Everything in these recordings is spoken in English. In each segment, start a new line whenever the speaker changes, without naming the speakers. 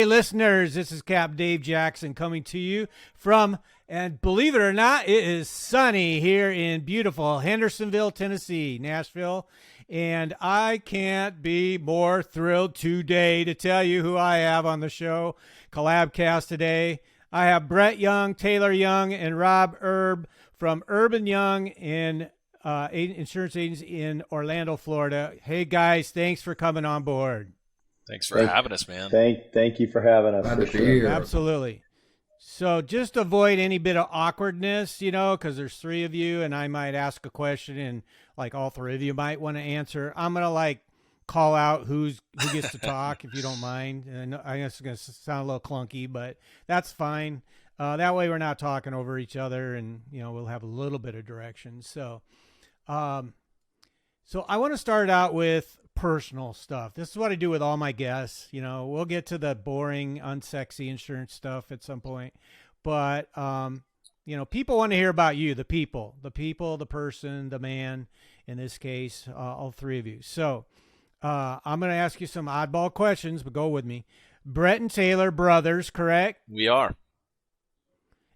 Hey listeners, this is Cap Dave Jackson coming to you from, and believe it or not, it is sunny here in beautiful Hendersonville, Tennessee, Nashville, and I can't be more thrilled today to tell you who I have on the show, Collabcast today. I have Brett Young, Taylor Young, and Rod Erb from Erb and Young Insurance Agents in Orlando, Florida. Hey guys, thanks for coming on board.
Thanks for having us, man.
Thank you for having us. For sure.
Absolutely. So just avoid any bit of awkwardness, because there's three of you and I might ask a question and like all three of you might want to answer. I'm going to call out who gets to talk if you don't mind. And I guess it's going to sound a little clunky, but that's fine. That way we're not talking over each other and, we'll have a little bit of direction. So I want to start out with personal stuff. This is what I do with all my guests. We'll get to the boring, unsexy insurance stuff at some point, but people want to hear about you, the people, the person, the man, in this case, all three of you. So I'm going to ask you some oddball questions, but go with me. Brett and Taylor, brothers, correct?
We are.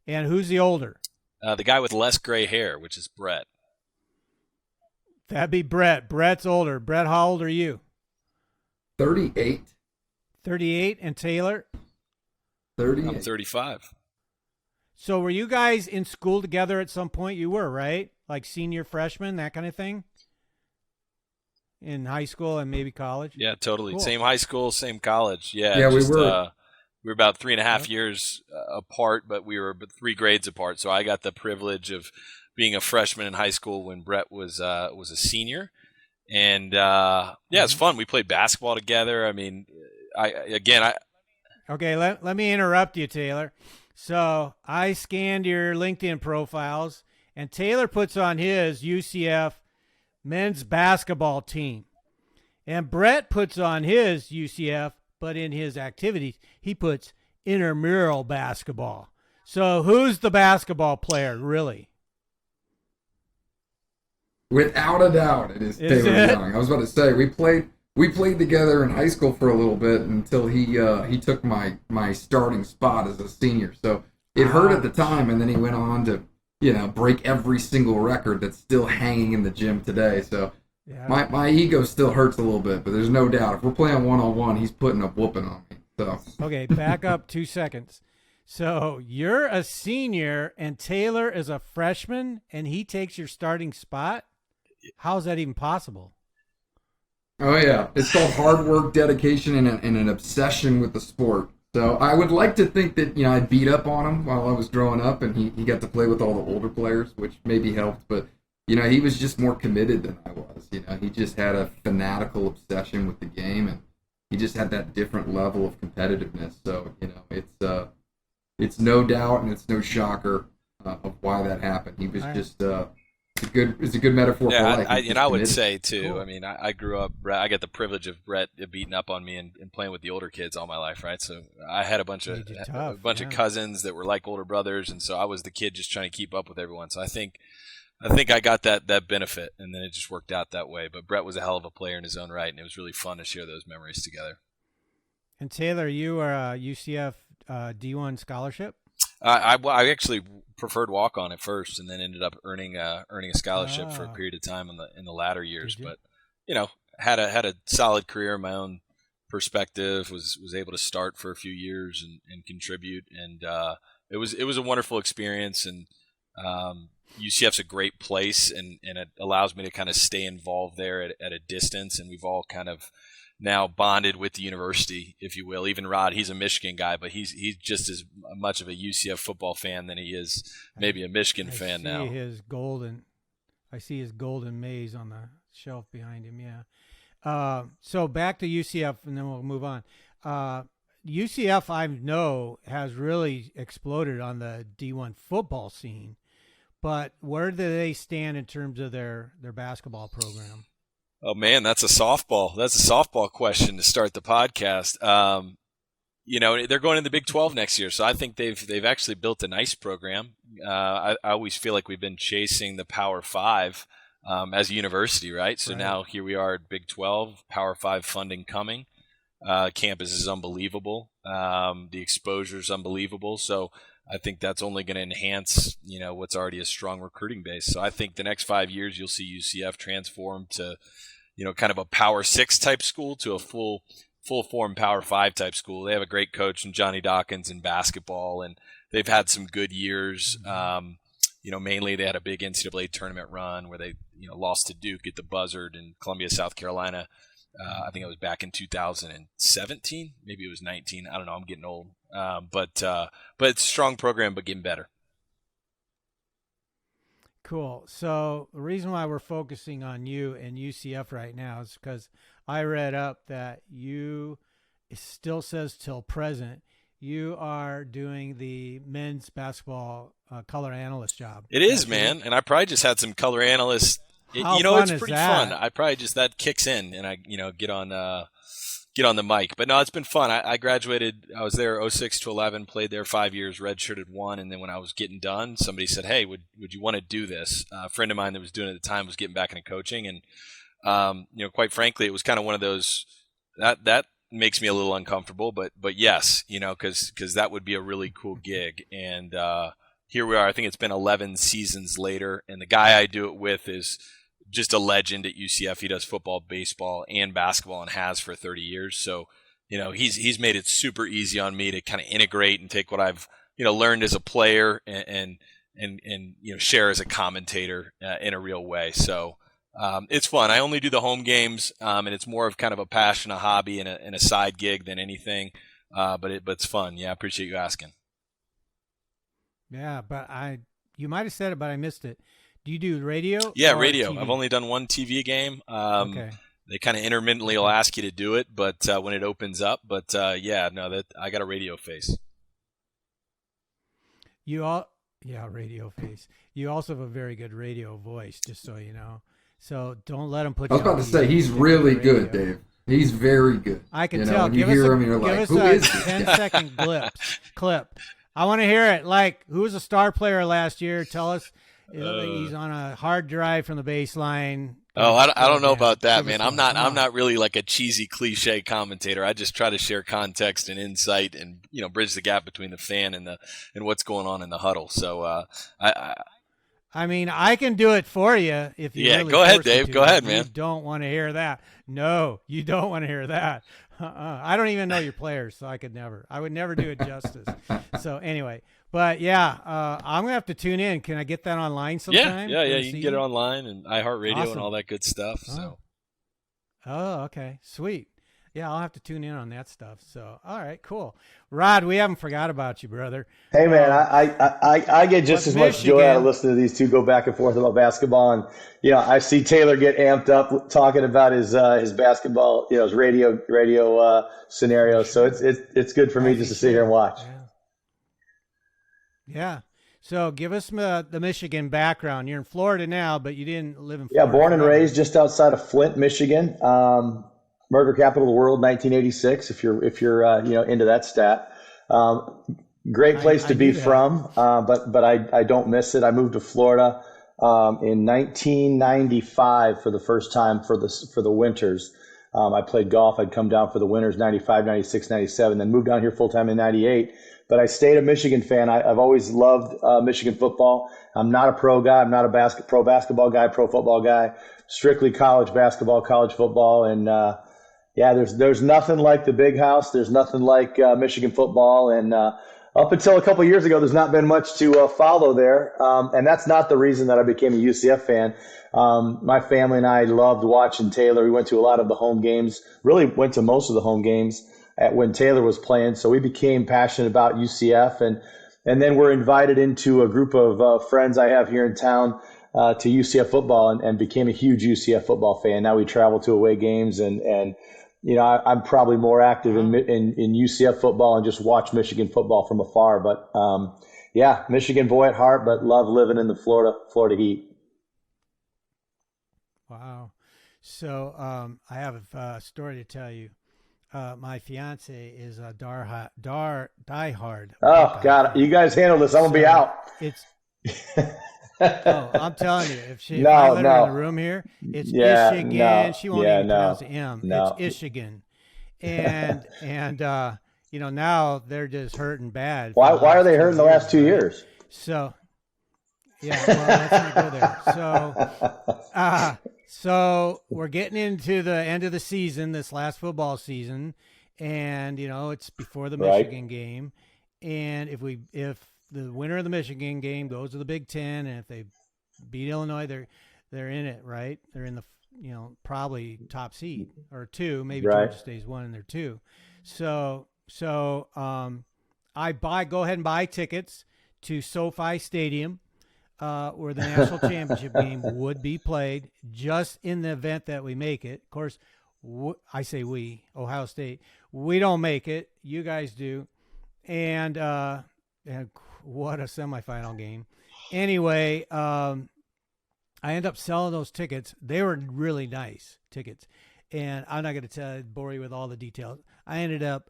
And who's the older?
The guy with less gray hair, which is Brett.
That'd be Brett. Brett's older. Brett, how old are you?
38.
38. And Taylor?
38.
I'm 35.
So were you guys in school together at some point? You were, right? Like senior, freshman, that kind of thing? In high school and maybe college?
Yeah, totally.
Cool.
Same high school, same college. Yeah,
we were.
We were about 3.5 years apart, but we were 3 grades apart. So I got the privilege of being a freshman in high school when Brett was a senior, and it's fun. We played basketball together. I mean,
Okay, let me interrupt you, Taylor. So I scanned your LinkedIn profiles, and Taylor puts on his UCF men's basketball team, and Brett puts on his UCF, but in his activities he puts intramural basketball. So who's the basketball player, really?
Without a doubt, it is Taylor Young. I was about to say we played together in high school for a little bit until he took my starting spot as a senior. So it hurt at the time, and then he went on to break every single record that's still hanging in the gym today. So my ego still hurts a little bit, but there's no doubt if we're playing 1-on-1, he's putting a whooping on me. So
okay, back up 2 seconds. So you're a senior, and Taylor is a freshman, and he takes your starting spot? How is that even possible?
Oh, yeah. It's called hard work, dedication, and an obsession with the sport. So I would like to think that, I beat up on him while I was growing up, and he got to play with all the older players, which maybe helped. But, he was just more committed than I was. He just had a fanatical obsession with the game, and he just had that different level of competitiveness. So, it's no doubt and it's no shocker of why that happened. He was just... It's a good metaphor for life.
I would say too.
Cool.
I mean, I grew up. I got the privilege of Brett beating up on me and playing with the older kids all my life, right? So I had a bunch of cousins that were like older brothers, and so I was the kid just trying to keep up with everyone. So I think I got that benefit, and then it just worked out that way. But Brett was a hell of a player in his own right, and it was really fun to share those memories together.
And Taylor, you are a UCF D1 scholarship?
I actually preferred walk on at first, and then ended up earning a scholarship for a period of time in the latter years. But had a solid career in my own perspective. Was able to start for a few years and contribute, and it was a wonderful experience. And UCF's a great place, and it allows me to kind of stay involved there at a distance. And we've all kind of now bonded with the university, if you will. Even Rod, he's a Michigan guy, but he's just as much of a UCF football fan than he is maybe a Michigan fan now.
I see his golden maze on the shelf behind him, yeah. So back to UCF, and then we'll move on. UCF, I know, has really exploded on the D1 football scene, but where do they stand in terms of their basketball program?
Oh man, that's a softball question to start the podcast. They're going in the Big 12 next year, so I think they've actually built a nice program. I always feel like we've been chasing the Power 5 as a university, right? So now here we are at Big 12, Power 5 funding coming. campus is unbelievable. The exposure is unbelievable. So I think that's only going to enhance, what's already a strong recruiting base. So I think the next 5 years you'll see UCF transform to, kind of a Power 6 type school to a full form Power 5 type school. They have a great coach in Johnny Dawkins in basketball, and they've had some good years. Mainly they had a big NCAA tournament run where they, lost to Duke at the buzzard in Columbia, South Carolina. I think it was back in 2017, maybe it was 19. I don't know. I'm getting old. But it's a strong program, but getting better.
Cool. So the reason why we're focusing on you and UCF right now is because I read up that it still says till present, you are doing the men's basketball color analyst job.
It is, man. And I probably just had some color analysts.
How fun
it's
is
pretty
that?
fun. I probably just, that kicks in and I, get on the mic. But no, it's been fun. I graduated, I was there 06 to 11, played there 5 years, redshirted 1. And then when I was getting done, somebody said, hey, would you want to do this? A friend of mine that was doing it at the time was getting back into coaching. And, quite frankly, it was kind of one of those, that makes me a little uncomfortable, but yes, cause that would be a really cool gig. And, here we are. I think it's been 11 seasons later, and the guy I do it with is just a legend at UCF. He does football, baseball, and basketball, and has for 30 years. So, he's made it super easy on me to kind of integrate and take what I've, learned as a player and share as a commentator in a real way. So, it's fun. I only do the home games, and it's more of kind of a passion, a hobby, and a side gig than anything. But it's fun. Yeah, I appreciate you asking.
Yeah, but you might have said it, but I missed it. Do you do radio?
Yeah,
or
radio.
TV?
I've only done one TV game.
Okay.
They kind of intermittently will ask you to do it, but when it opens up. But that I got a radio face.
Radio face. You also have a very good radio voice, just so you know. So don't let him put.
I was about to say he's really good, Dave. He's very good.
I can tell.
When you hear him, you're like, "Who is this
10-second clip. I want to hear it. Like, who was a star player last year? Tell us. He's on a hard drive from the baseline.
Oh, I don't know about that, man. I'm not really like a cheesy cliche commentator. I just try to share context and insight and bridge the gap between the fan and what's going on in the huddle. So
I mean, I can do it for you if you.
Yeah,
really
go ahead,
force me
Dave.
to.
Go ahead, man.
You don't want to hear that. No, you don't want to hear that. I don't even know your players, so I would never do it justice. So anyway, but yeah, I'm gonna have to tune in. Can I get that online sometime?
Yeah. You can get it online and iHeartRadio
Awesome.
and all that good stuff. So.
Oh, okay, sweet. Yeah, I'll have to tune in on that stuff. So, all right, cool. Rod, we haven't forgot about you, brother.
Hey, man, I get just as much joy out of listening to these two go back and forth about basketball. And, I see Taylor get amped up talking about his basketball, his radio scenario. So it's good for me just to sit here and watch.
Yeah. So give us the Michigan background. You're in Florida now, but you didn't live in Florida.
Yeah, born and raised just outside of Flint, Michigan. Murder capital of the world, 1986. If you're into that stat, great place to be from. But I don't miss it. I moved to Florida in 1995 for the first time for the winters. I played golf. I'd come down for the winters, 95, 96, 97, then moved down here full time in 98. But I stayed a Michigan fan. I've always loved Michigan football. I'm not a pro guy. I'm not a pro basketball guy, pro football guy. Strictly college basketball, college football, and there's nothing like the Big House. There's nothing like Michigan football. And up until a couple of years ago, there's not been much to follow there. And that's not the reason that I became a UCF fan. My family and I loved watching Taylor. We went to a lot of the home games, really went to most of the home games when Taylor was playing. So we became passionate about UCF. And then we're invited into a group of friends I have here in town to UCF football and became a huge UCF football fan. Now we travel to away games and I'm probably more active in UCF football and just watch Michigan football from afar. But Michigan boy at heart, but love living in the Florida heat.
Wow. So I have a story to tell you. My fiance is a diehard.
Oh God, you guys handle this. I'm gonna be out.
It's. I'm telling you, if I let her in the room here, it's Michigan. She won't even pronounce the M. It's Michigan, and now they're just hurting bad.
Why are they hurting the last 2 years?
So, yeah, well, let's not go there. So we're getting into the end of the season, this last football season, and it's before the Michigan game, and if the winner of the Michigan game goes to the Big Ten, and if they beat Illinois, they're in it, right? They're in the probably top seed or 2, maybe Georgia stays 1 and they're 2. So I go ahead and buy tickets to SoFi Stadium, where the national championship game would be played, just in the event that we make it. Of course, I say we, Ohio State, we don't make it. You guys do. And what a semifinal game. Anyway, I end up selling those tickets. They were really nice tickets. And I'm not going to bore you with all the details. I ended up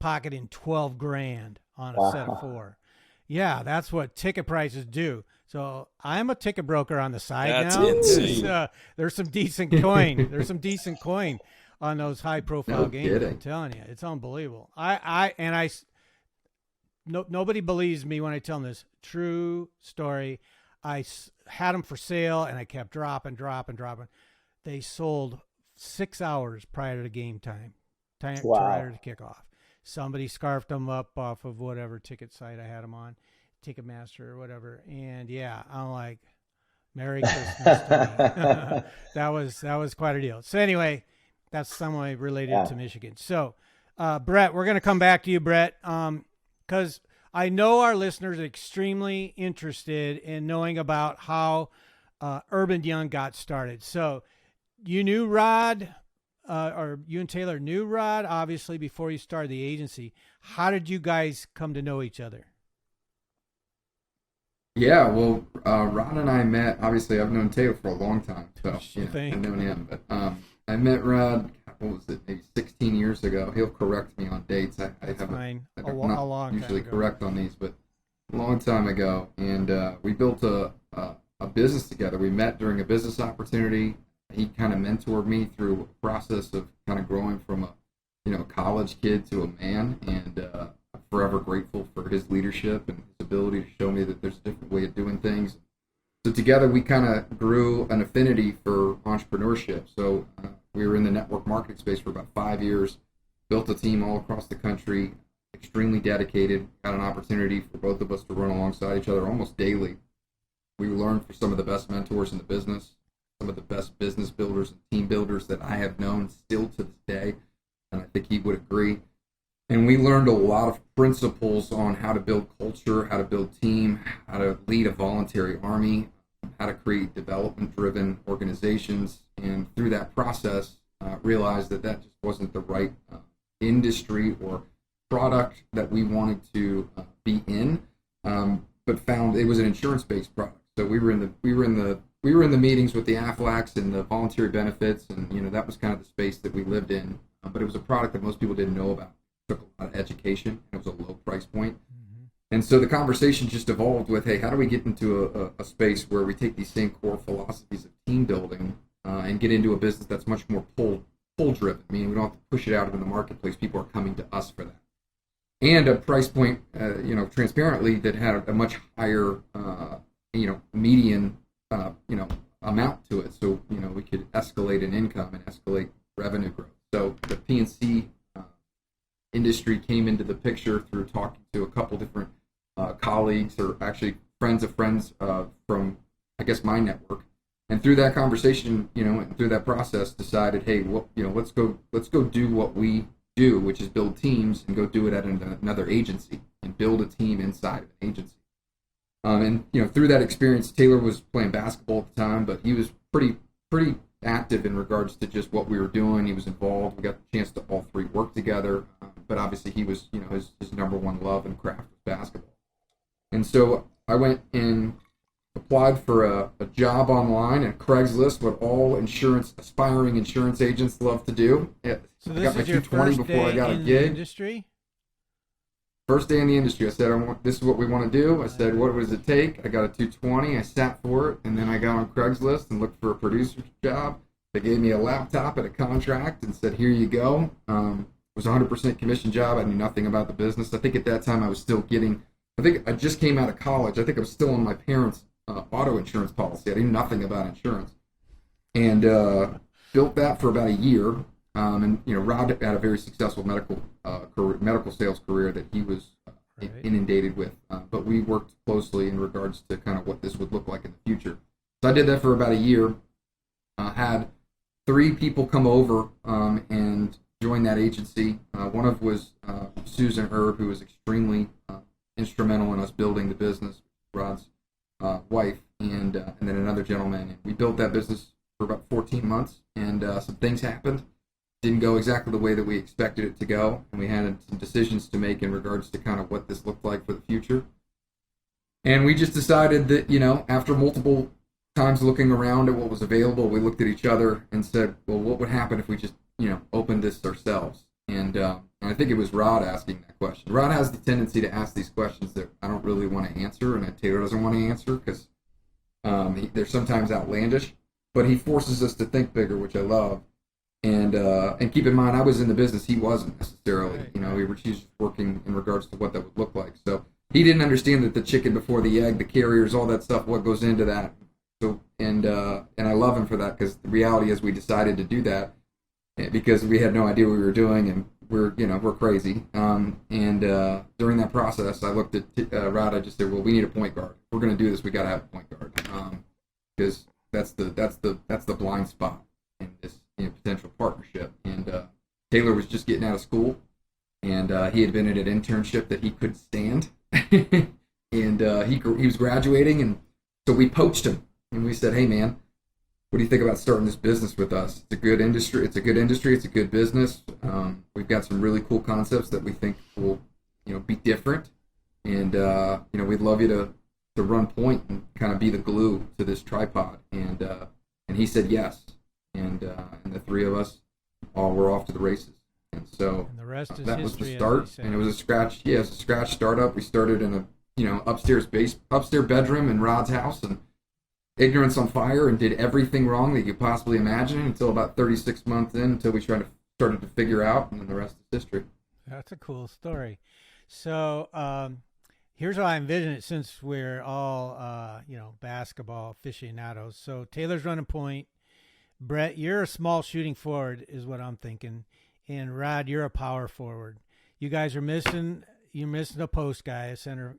pocketing $12,000 on a set of 4. Yeah, that's what ticket prices do. So I'm a ticket broker on the side now.
That's insane.
There's some decent coin. There's some decent coin on those high-profile games.
Kidding.
I'm telling you, it's unbelievable. Nobody believes me when I tell them this. True story. I had them for sale, and I kept dropping. They sold 6 hours prior to game time prior to kickoff. Somebody scarfed them up off of whatever ticket site I had them on, Ticketmaster or whatever. And yeah, I'm like, Merry Christmas to me. That was quite a deal. So anyway, that's somewhat related to Michigan. So, Brett, we're going to come back to you, Brett, because I know our listeners are extremely interested in knowing about how Erb and Young got started. So you knew Rod, or you and Taylor knew Rod, obviously, before you started the agency. How did you guys come to know each other?
Yeah, well, Rod and I met, obviously, I've known Taylor for a long time, so I've known him. But I met Rod, what was it, maybe 16 years ago. He'll correct me on dates. I don't not usually correct on these, but a long time ago. And we built a business together. We met during a business opportunity. He kind of mentored me through a process of kind of growing from a college kid to a man, and I'm forever grateful for his leadership and his ability to show me that there's a different way of doing things. So together we kind of grew an affinity for entrepreneurship. So we were in the network marketing space for about 5 years, built a team all across the country, extremely dedicated, got an opportunity for both of us to run alongside each other almost daily. We learned from some of the best mentors in the business, some of the best business builders and team builders that I have known still to this day, and I think he would agree. And we learned a lot of principles on how to build culture, how to build team, how to lead a voluntary army, how to create development-driven organizations. And through that process, realized that just wasn't the right industry or product that we wanted to be in, but found it was an insurance-based product. So we were in the meetings with the Aflacs and the voluntary benefits, and that was kind of the space that we lived in. But it was a product that most people didn't know about. It took a lot of education, and it was a low price point. Mm-hmm. And so the conversation just evolved with, hey, how do we get into a space where we take these same core philosophies of team building and get into a business that's much more pull driven, meaning we don't have to push it out into the marketplace. People are coming to us for that. And a price point, transparently, that had a much higher, median, amount to it. So, we could escalate in income and escalate revenue growth. So the P&C industry came into the picture through talking to a couple different colleagues, or actually friends of friends from, I guess, my network. And through that conversation, and through that process, decided, hey, let's go do what we do, which is build teams, and go do it at another agency and build a team inside of an agency. And through that experience, Taylor was playing basketball at the time, but he was pretty active in regards to just what we were doing. He was involved. We got the chance to all three work together, but obviously he was, his number one love and craft was basketball. And so I went and applied for a job online at Craigslist, what all aspiring insurance agents love to do.
So this is your first day in the industry?
First day in the industry. I said, this is what we want to do. I said, what does it take? I got a 220. I sat for it, and then I got on Craigslist and looked for a producer's job. They gave me a laptop and a contract and said, here you go. It was a 100% commission job. I knew nothing about the business. I think at that time I was still I think I just came out of college. I think I was still on my parents' auto insurance policy. I knew nothing about insurance. And built that for about a year. And Rod had a very successful medical sales career that he was inundated with. But we worked closely in regards to kind of what this would look like in the future. So I did that for about a year. Had 3 people come over and join that agency. One of was Susan Erb, who was extremely instrumental in us building the business, Rod's wife, and then another gentleman. And we built that business for about 14 months, and some things happened. Didn't go exactly the way that we expected it to go, and we had some decisions to make in regards to kind of what this looked like for the future. And we just decided that, after multiple times looking around at what was available, we looked at each other and said, well, what would happen if we just, opened this ourselves? And I think it was Rod asking that question. Rod has the tendency to ask these questions that I don't really want to answer, and that Taylor doesn't want to answer because they're sometimes outlandish. But he forces us to think bigger, which I love. And keep in mind, I was in the business. He wasn't necessarily. He was just working in regards to what that would look like. So he didn't understand that the chicken before the egg, the carriers, all that stuff, what goes into that. So and I love him for that, because the reality is we decided to do that because we had no idea what we were doing, and we're crazy. And during that process, I looked at Rod. I just said, well, we need a point guard. If we're going to do this, we got to have a point guard, because that's the blind spot in this potential partnership. And Taylor was just getting out of school, and he had been at an internship that he couldn't stand, and he was graduating, and so we poached him, and we said, hey man, what do you think about starting this business with us? It's a good industry. It's a good business. We've got some really cool concepts that we think will be different, and we'd love you to run point and kind of be the glue to this tripod. And he said yes. And the 3 of us all were off to the races. And so
and the rest is
that
history,
was the start. And it was a scratch startup. We started in a upstairs bedroom in Rod's house, and ignorance on fire, and did everything wrong that you could possibly imagine until about 36 months in, until we started to figure out, and then the rest is history.
That's a cool story. So here's how I envision it, since we're all basketball aficionados. So Taylor's running point. Brett, you're a small shooting forward is what I'm thinking. And Rod, you're a power forward. You guys are missing a post guy, a center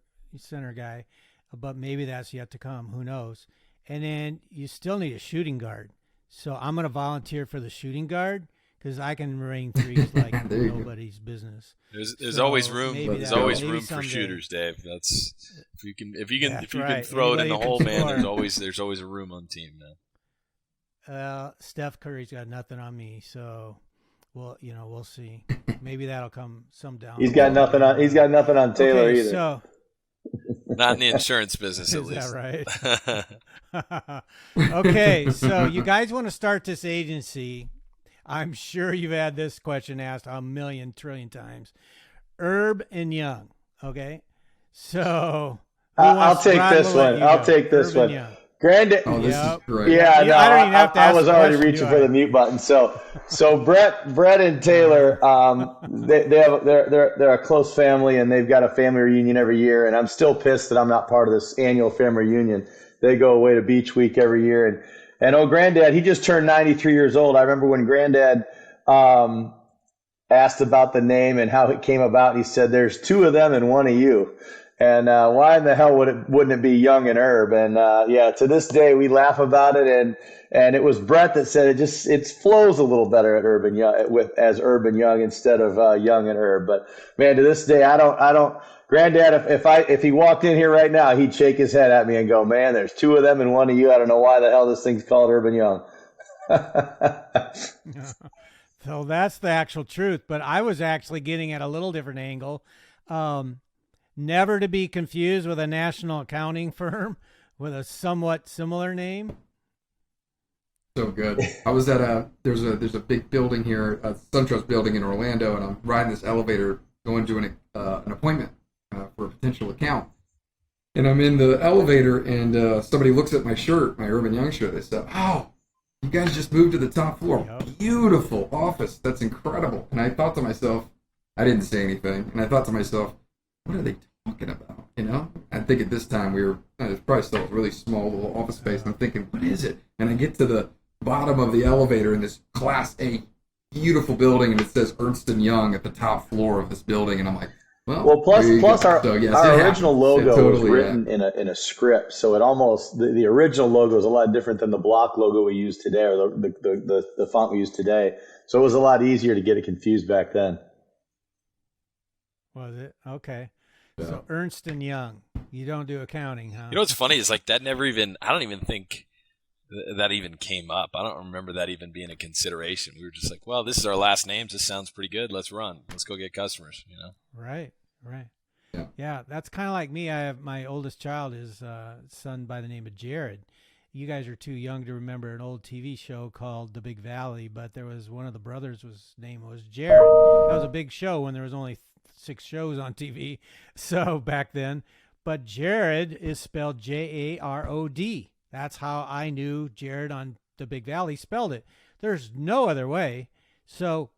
guy, but maybe that's yet to come. Who knows? And then you still need a shooting guard. So I'm going to volunteer for the shooting guard, because I can rain threes like nobody's business.
There's always room. There's always room for shooters, Dave. That's if you can throw it in the hole, man. There's always a room on team, man.
Steph Curry's got nothing on me, so we'll see. Maybe that'll come some down.
He's got nothing on Taylor either.
So
not in the insurance business, at least.
Is that right? Okay, so you guys want to start this agency. I'm sure you've had this question asked a million trillion times. Erb and Young. Okay, so
I'll take this one. Granddad.
Oh, this is great.
Yeah, no,
I don't even have to ask
I was already
question,
reaching for the mute button. So Brett and Taylor, they're a close family, and they've got a family reunion every year. And I'm still pissed that I'm not part of this annual family reunion. They go away to Beach Week every year, and Granddad, he just turned 93 years old. I remember when Granddad asked about the name and how it came about. He said, "There's 2 of them and 1 of you." And why in the hell wouldn't it be Young and Erb? And to this day we laugh about it. And it was Brett that said it flows a little better at Erb and Young as Erb and Young instead of Young and Erb. But man, to this day I don't. Granddad, if he walked in here right now, he'd shake his head at me and go, "Man, there's 2 of them and 1 of you. I don't know why the hell this thing's called Erb and Young."
So that's the actual truth. But I was actually getting at a little different angle. Never to be confused with a national accounting firm with a somewhat similar name.
So good. I was at there's a big building here, a SunTrust building in Orlando, and I'm riding this elevator going to an appointment for a potential account. And I'm in the elevator, and somebody looks at my shirt, my Erb and Young shirt. They said, "Oh, you guys just moved to the top floor.
Yep.
Beautiful office. That's incredible. And I thought to myself, I didn't say anything, and I thought to myself, what are they talking about? You know? I think at this time it was probably still a really small little office space, and I'm thinking, what is it? And I get to the bottom of the elevator in this Class A beautiful building, and it says Ernst and Young at the top floor of this building, and I'm like,
plus our original logo was written
yeah.
in a script, so it almost the original logo is a lot different than the block logo we use today, or the font we use today. So it was a lot easier to get it confused back then.
Was it? Okay.
Yeah.
So Ernst and Young, you don't do accounting, huh?
You know what's funny is like that never even. I don't even think that even came up. I don't remember that even being a consideration. We were just like, well, this is our last names. This sounds pretty good. Let's run. Let's go get customers. You know.
Right.
Yeah.
Yeah, that's kind of like me. I have my oldest child is a son by the name of Jared. You guys are too young to remember an old TV show called The Big Valley, but there was one of the brothers name was Jared. That was a big show when there was only 6 shows on TV. So back then, but Jared is spelled Jarod. That's how I knew Jared on The Big Valley spelled it. There's no other way. So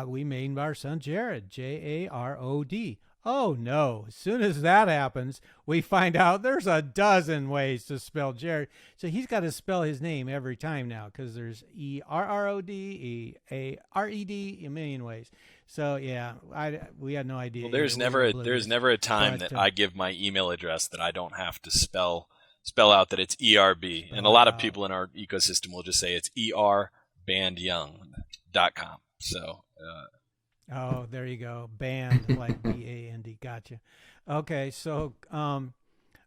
we named our son Jared, Jarod. Oh no, as soon as that happens, we find out there's a dozen ways to spell Jared. So he's got to spell his name every time now because there's Errod, Eared, a million ways. So yeah, we had no idea.
Well, there's never a time that I give my email address that I don't have to spell out that it's ERB. And a lot of people in our ecosystem will just say it's erbandyoung.com. So
oh, there you go. Band, like B-A-N-D. Gotcha. Okay, so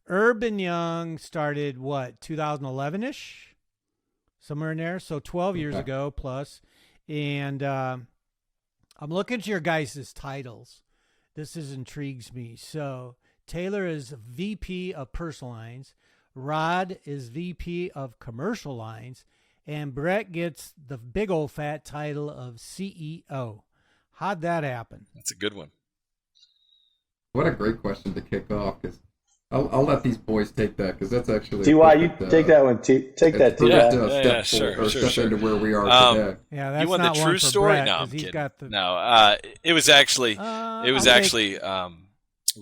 Erb and Young started, 2011-ish? Somewhere in there. So 12 years ago plus. And I'm looking at your guys' titles. This intrigues me. So Taylor is VP of Personal Lines. Rod is VP of Commercial Lines. And Brett gets the big old fat title of CEO. How'd that happen?
that's a good one.
What a great question to kick off, because I'll let these boys take that, because that's actually
T.Y., you take that one. Take that, T.Y.
Step into where we are today.
Yeah, that's
you want
not
the true
one for
story?
Brett,
No, I'm
he's
kidding.
got the...
No, it was actually
I'll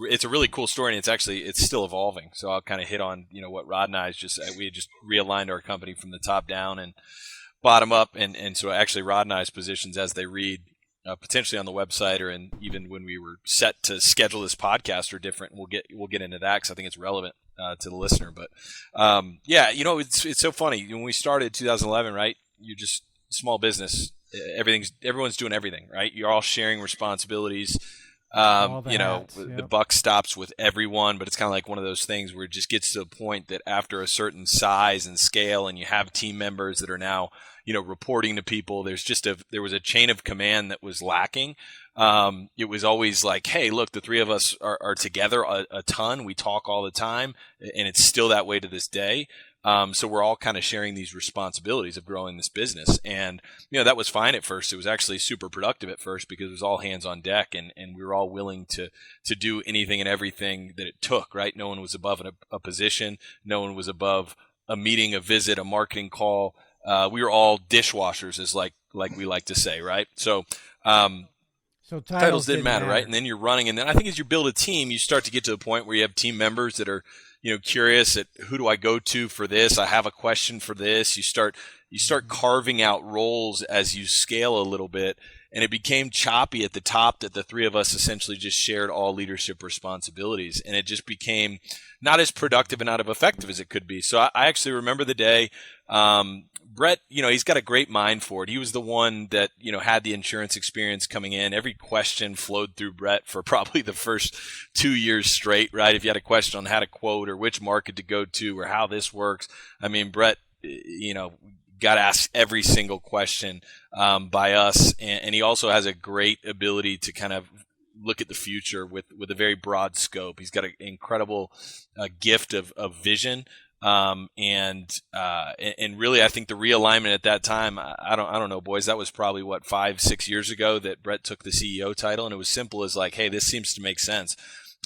it's a really cool story, and it's still evolving. So I'll kind of hit on what Rod and I we had just realigned our company from the top down and bottom up, and so actually Rod and I's positions as they read potentially on the website, or even when we were set to schedule this podcast, are different. We'll get into that because I think it's relevant to the listener. But it's so funny when we started 2011, right? You're just small business. Everyone's doing everything, right? You're all sharing responsibilities. The buck stops with everyone, but it's kind of like one of those things where it just gets to a point that after a certain size and scale, and you have team members that are now, reporting to people, there was a chain of command that was lacking. It was always like, hey, look, the three of us are together a ton. We talk all the time, and it's still that way to this day. So we're all kind of sharing these responsibilities of growing this business. And, that was fine at first. It was actually super productive at first because it was all hands on deck, and we were all willing to do anything and everything that it took, right? No one was above a position. No one was above a meeting, a visit, a marketing call. We were all dishwashers, is like we like to say, right? So titles didn't matter, right? And then you're running, and then I think as you build a team, you start to get to the point where you have team members that are curious at who do I go to for this? I have a question for this. You start carving out roles as you scale a little bit, and it became choppy at the top that the three of us essentially just shared all leadership responsibilities, and it just became not as productive and not as effective as it could be. So I actually remember the day. Brett, he's got a great mind for it. He was the one that, had the insurance experience coming in. Every question flowed through Brett for probably the first 2 years straight, right? If you had a question on how to quote or which market to go to or how this works, I mean, Brett, got asked every single question by us. And he also has a great ability to kind of look at the future with a very broad scope. He's got an incredible gift of vision. And really, I think the realignment at that time, I don't know, boys, that was probably 5-6 years ago that Brett took the CEO title, and it was simple as like, hey, this seems to make sense.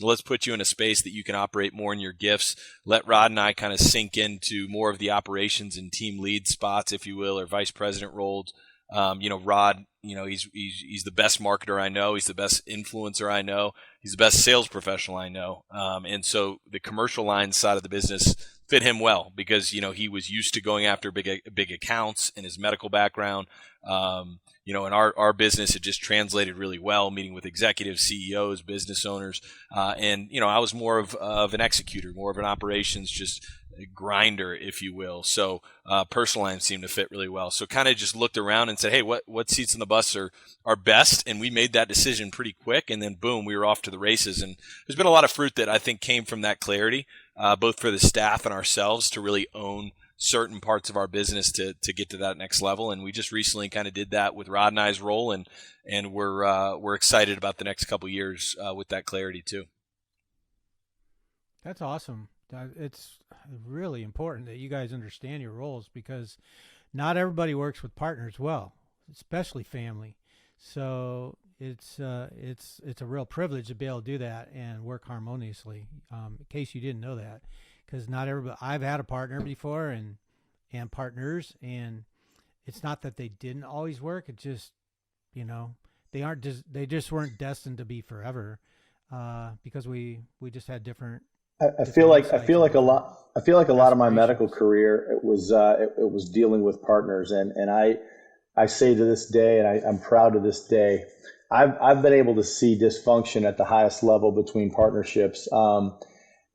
let's put you in a space that you can operate more in your gifts. Let Rod and I kind of sink into more of the operations and team lead spots, if you will, or vice president roles. Rod, he's the best marketer I know. He's the best influencer I know. He's the best sales professional I know. And so the commercial line side of the business fit him well because, he was used to going after big accounts in his medical background. In our business, it just translated really well, meeting with executives, CEOs, business owners. I was more of an executor, more of an operations, just grinder, if you will. So personal lines seemed to fit really well. So kind of just looked around and said, hey, what seats in the bus are best? And we made that decision pretty quick. And then boom, we were off to the races. And there's been a lot of fruit that I think came from that clarity, both for the staff and ourselves to really own certain parts of our business to get to that next level. And we just recently kind of did that with Rod and I's role, and we're excited about the next couple of years with that clarity too.
That's awesome. It's really important that you guys understand your roles because not everybody works with partners well, especially family. So it's a real privilege to be able to do that and work harmoniously. In case you didn't know that. Because not everybody, I've had a partner before and partners, and it's not that they didn't always work. It just, they just weren't destined to be forever, because we just had different.
I feel like a lot of my medical career it was dealing with partners, and I say to this day, and I'm proud to this day, I've been able to see dysfunction at the highest level between partnerships.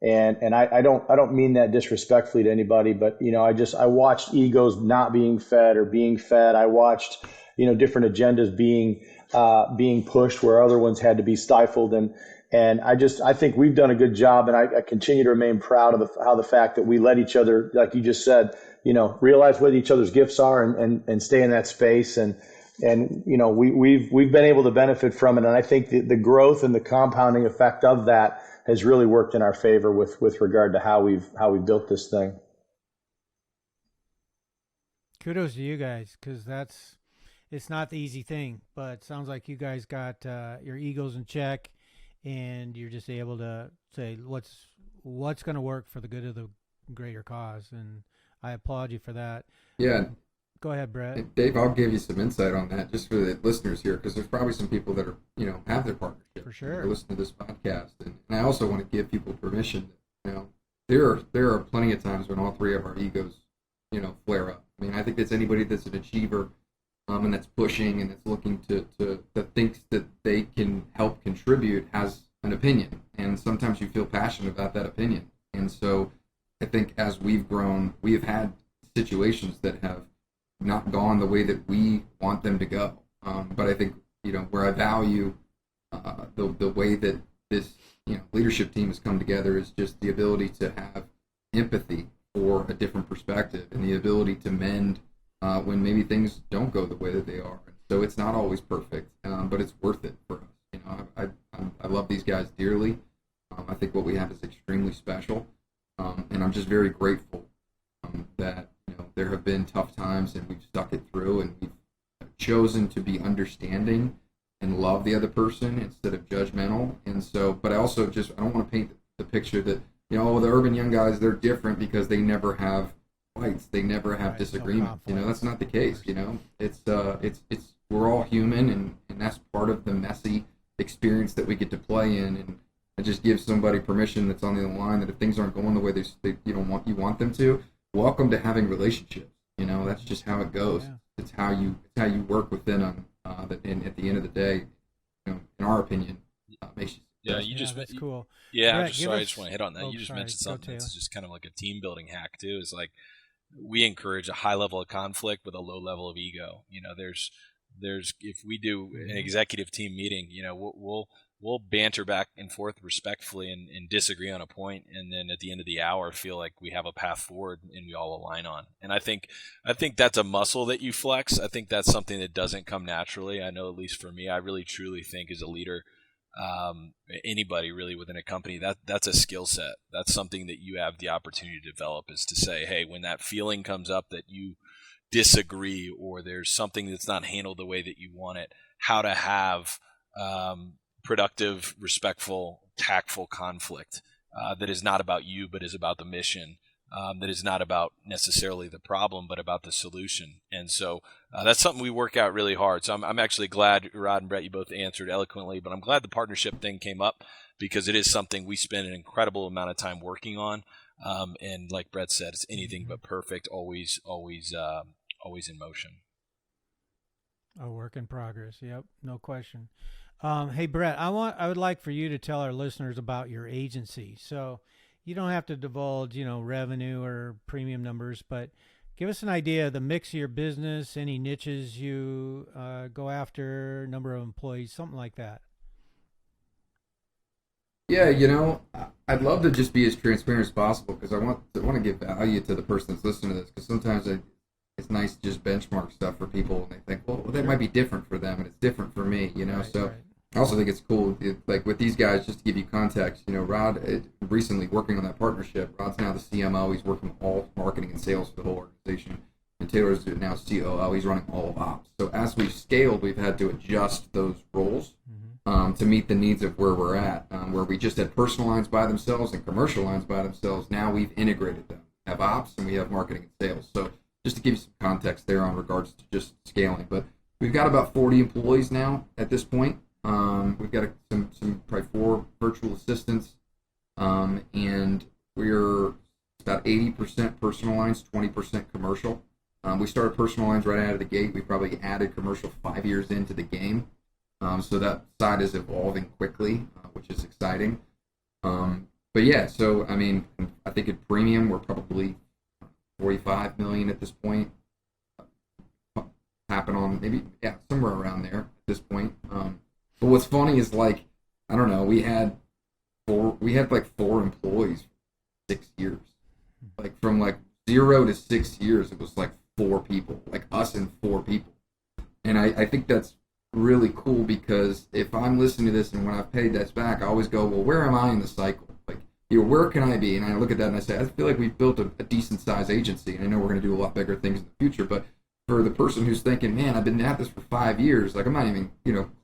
And I don't mean that disrespectfully to anybody, but I watched egos not being fed or being fed. I watched different agendas being pushed where other ones had to be stifled, and I think we've done a good job, and I continue to remain proud of the fact that we let each other, like you just said, realize what each other's gifts are and stay in that space, and we've been able to benefit from it, and I think the growth and the compounding effect of that has really worked in our favor with regard to how we've built this thing.
Kudos to you guys, because it's not the easy thing, but it sounds like you guys got your egos in check, and you're just able to say what's going to work for the good of the greater cause, and I applaud you for that.
Yeah.
Go ahead, Brett.
Dave, I'll give you some insight on that just for the listeners here, because there's probably some people that are, have their partnership.
For sure.
Listen to this podcast. And I also want to give people permission. There are plenty of times when all three of our egos, flare up. I mean, I think that's anybody that's an achiever, and that's pushing and that's looking that thinks that they can help contribute has an opinion. And sometimes you feel passionate about that opinion. And so I think as we've grown, we have had situations that have not gone the way that we want them to go. But I think, where I value the way that this leadership team has come together is just the ability to have empathy for a different perspective and the ability to mend when maybe things don't go the way that they are. So it's not always perfect, but it's worth it for us. I love these guys dearly. I think what we have is extremely special, and I'm just very grateful that there have been tough times and we've stuck it through, and we've chosen to be understanding and love the other person instead of judgmental. And so, but I also I don't want to paint the picture that, the Erb and Young guys, they're different because they never have fights, they never have disagreements. That's not the case. It's we're all human, and that's part of the messy experience that we get to play in. And it just gives somebody permission that's on the line that if things aren't going the way you want them to, welcome to having relationships. That's just how it goes. Yeah. It's how you work within them. And at the end of the day, in our opinion, makes you.
Yeah, that's
cool.
Yeah,
Brett,
I just want to hit on that. You just mentioned something that's just kind of like a team building hack too. Is like we encourage a high level of conflict with a low level of ego. There's if we do an executive team meeting, we'll banter back and forth respectfully and disagree on a point, and then at the end of the hour feel like we have a path forward and we all align on. And I think that's a muscle that you flex. I think that's something that doesn't come naturally. I know, at least for me, I really truly think as a leader, anybody really within a company, that's a skill set. That's something that you have the opportunity to develop, is to say, hey, when that feeling comes up that you disagree or there's something that's not handled the way that you want it, how to have productive, respectful tactful conflict that is not about you, but is about the mission. That is not about necessarily the problem, but about the solution. And so that's something we work out really hard. So I'm actually glad, Rod and Brett, you both answered eloquently, but I'm glad the partnership thing came up because it is something we spend an incredible amount of time working on. And like Brett said, it's anything but perfect, always in motion.
A work in progress. Yep, no question. Hey, Brett, I would like for you to tell our listeners about your agency. So you don't have to divulge, revenue or premium numbers, but give us an idea of the mix of your business, any niches you go after, number of employees, something like that.
Yeah, I'd love to just be as transparent as possible because I want to give value to the person that's listening to this. Because sometimes it's nice to just benchmark stuff for people, and they think, well, that might be different for them, and it's different for me, Right, so. Right. I also think it's cool, like with these guys, just to give you context, Rod, recently working on that partnership, Rod's now the CMO. He's working all marketing and sales for the whole organization. And Taylor's now COO. He's running all of ops. So as we've scaled, we've had to adjust those roles to meet the needs of where we're at. Where we just had personal lines by themselves and commercial lines by themselves, now we've integrated them. We have ops and we have marketing and sales. So just to give you some context there on regards to just scaling. But we've got about 40 employees now at this point. We've got some probably 4 virtual assistants, and we're about 80% personal lines, 20% commercial. We started personal lines right out of the gate. We probably added commercial 5 years into the game, so that side is evolving quickly, which is exciting. But yeah, so I mean, I think at premium we're probably $45 million at this point. Happen on maybe somewhere around there at this point. But what's funny is like, I don't know, we had like 4 employees for 6 years. Like from like 0 to 6 years, it was like 4 people, like us and 4 people. And I think that's really cool because if I'm listening to this and when I've paid this back, I always go, well, where am I in the cycle? Like, where can I be? And I look at that and I say, I feel like we've built a decent sized agency, and I know we're going to do a lot bigger things in the future, but for the person who's thinking, man, I've been at this for 5 years, like I'm not even,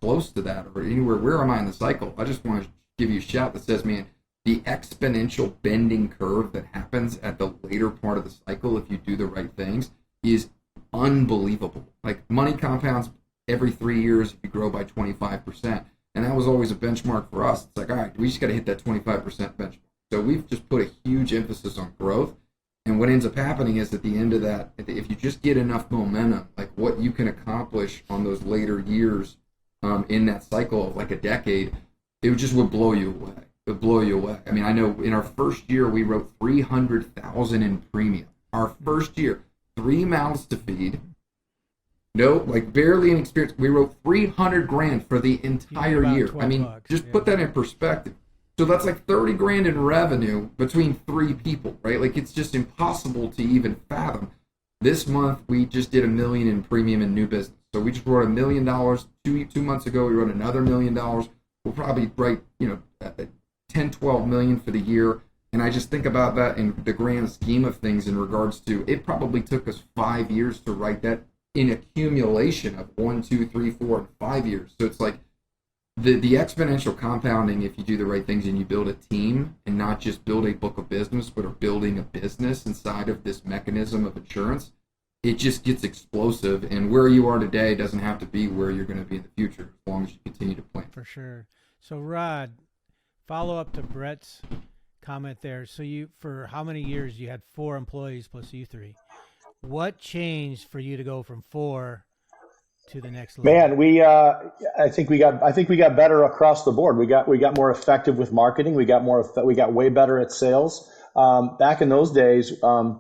close to that or anywhere. Where am I in the cycle? I just want to give you a shout that says, man, the exponential bending curve that happens at the later part of the cycle, if you do the right things, is unbelievable. Like money compounds every 3 years if you grow by 25. And that was always a benchmark for us. It's like, all right, we just got to hit that 25% benchmark. So we've just put a huge emphasis on growth. And what ends up happening is at the end of that, if you just get enough momentum, like what you can accomplish on those later years in that cycle of like a decade, it would blow you away. It would blow you away. I mean, I know in our first year, we wrote $300,000 in premium. Our first year, 3 mouths to feed. No, like barely an experience. We wrote $300,000 for the entire year. I mean, just put that in perspective. So that's like $30,000 in revenue between 3 people, right? Like it's just impossible to even fathom. This month we just did $1 million in premium and new business. So we just wrote $1 million. Two months ago we wrote another $1 million. We'll probably write 10, 12 million for the year. And I just think about that in the grand scheme of things in regards to it probably took us 5 years to write that in accumulation of 1, 2, 3, 4, and 5 years. So it's like the exponential compounding, if you do the right things and you build a team and not just build a book of business, but are building a business inside of this mechanism of insurance, it just gets explosive. And where you are today doesn't have to be where you're going to be in the future as long as you continue to plan.
For sure. So Rod, follow up to Brett's comment there. So for how many years you had 4 employees plus you 3? What changed for you to go from 4 to the next level?
Man, I think we got better across the board. We got more effective with marketing. We got way better at sales. Back in those days,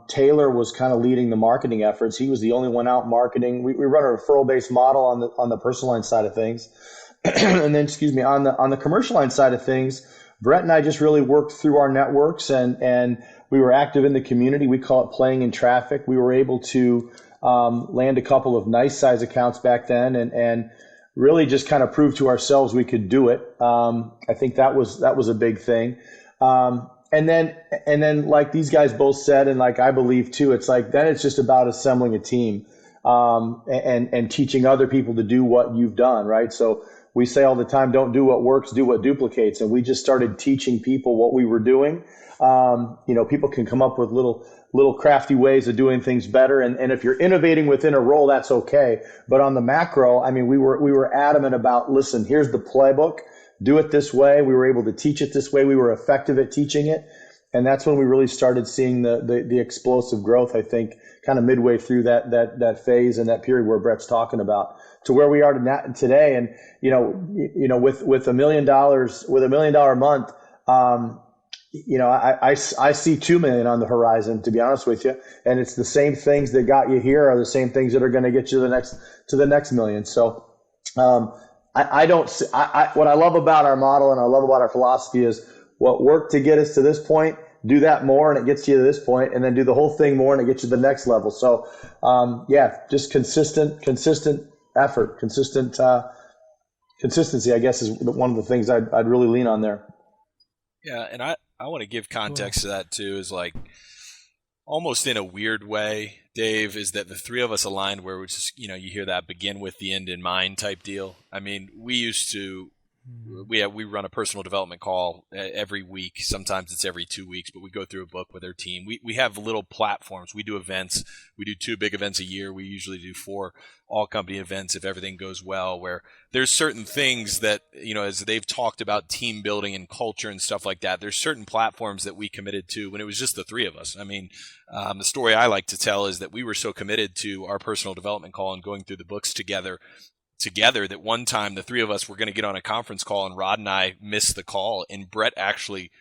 Taylor was kind of leading the marketing efforts. He was the only one out marketing. We run a referral-based model on the personal line side of things, and then on the commercial line side of things, Brett and I just really worked through our networks and we were active in the community. We call it playing in traffic. We were able to land a couple of nice size accounts back then and really just kind of prove to ourselves we could do it. I think that was a big thing. And then like these guys both said, and like I believe too, it's like then it's just about assembling a team and teaching other people to do what you've done, right? So we say all the time, don't do what works, do what duplicates. And we just started teaching people what we were doing. People can come up with little crafty ways of doing things better. And if you're innovating within a role, that's okay. But on the macro, I mean, we were adamant about, listen, here's the playbook. Do it this way. We were able to teach it this way. We were effective at teaching it. And that's when we really started seeing the explosive growth, I think, kind of midway through that phase and that period where Brett's talking about, to where we are today. And, with $1 million, with $1 million a month, I see 2 million on the horizon, to be honest with you. And it's the same things that got you here are the same things that are going to get you to the next million. So, what I love about our model and I love about our philosophy is what worked to get us to this point, do that more and it gets you to this point, and then do the whole thing more and it gets you to the next level. So, just consistent effort, consistency, I guess, is one of the things I'd really lean on there.
Yeah, and I want to give context to that too, is like almost in a weird way, Dave, is that the three of us aligned where we just, you hear that begin with the end in mind type deal. I mean, we run a personal development call every week. Sometimes it's every 2 weeks, but we go through a book with our team. We have little platforms. We do events. We do 2 big events a year. We usually do 4 all company events if everything goes well, where there's certain things that, as they've talked about team building and culture and stuff like that, there's certain platforms that we committed to when it was just the 3 of us. I mean, the story I like to tell is that we were so committed to our personal development call and going through the books together that one time the 3 of us were going to get on a conference call and Rod and I missed the call, and Brett actually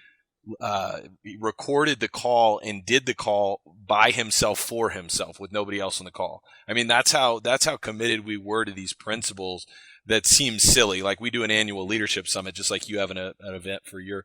recorded the call and did the call by himself for himself with nobody else on the call. I mean, that's how committed we were to these principles that seem silly. Like, we do an annual leadership summit, just like you have an event for your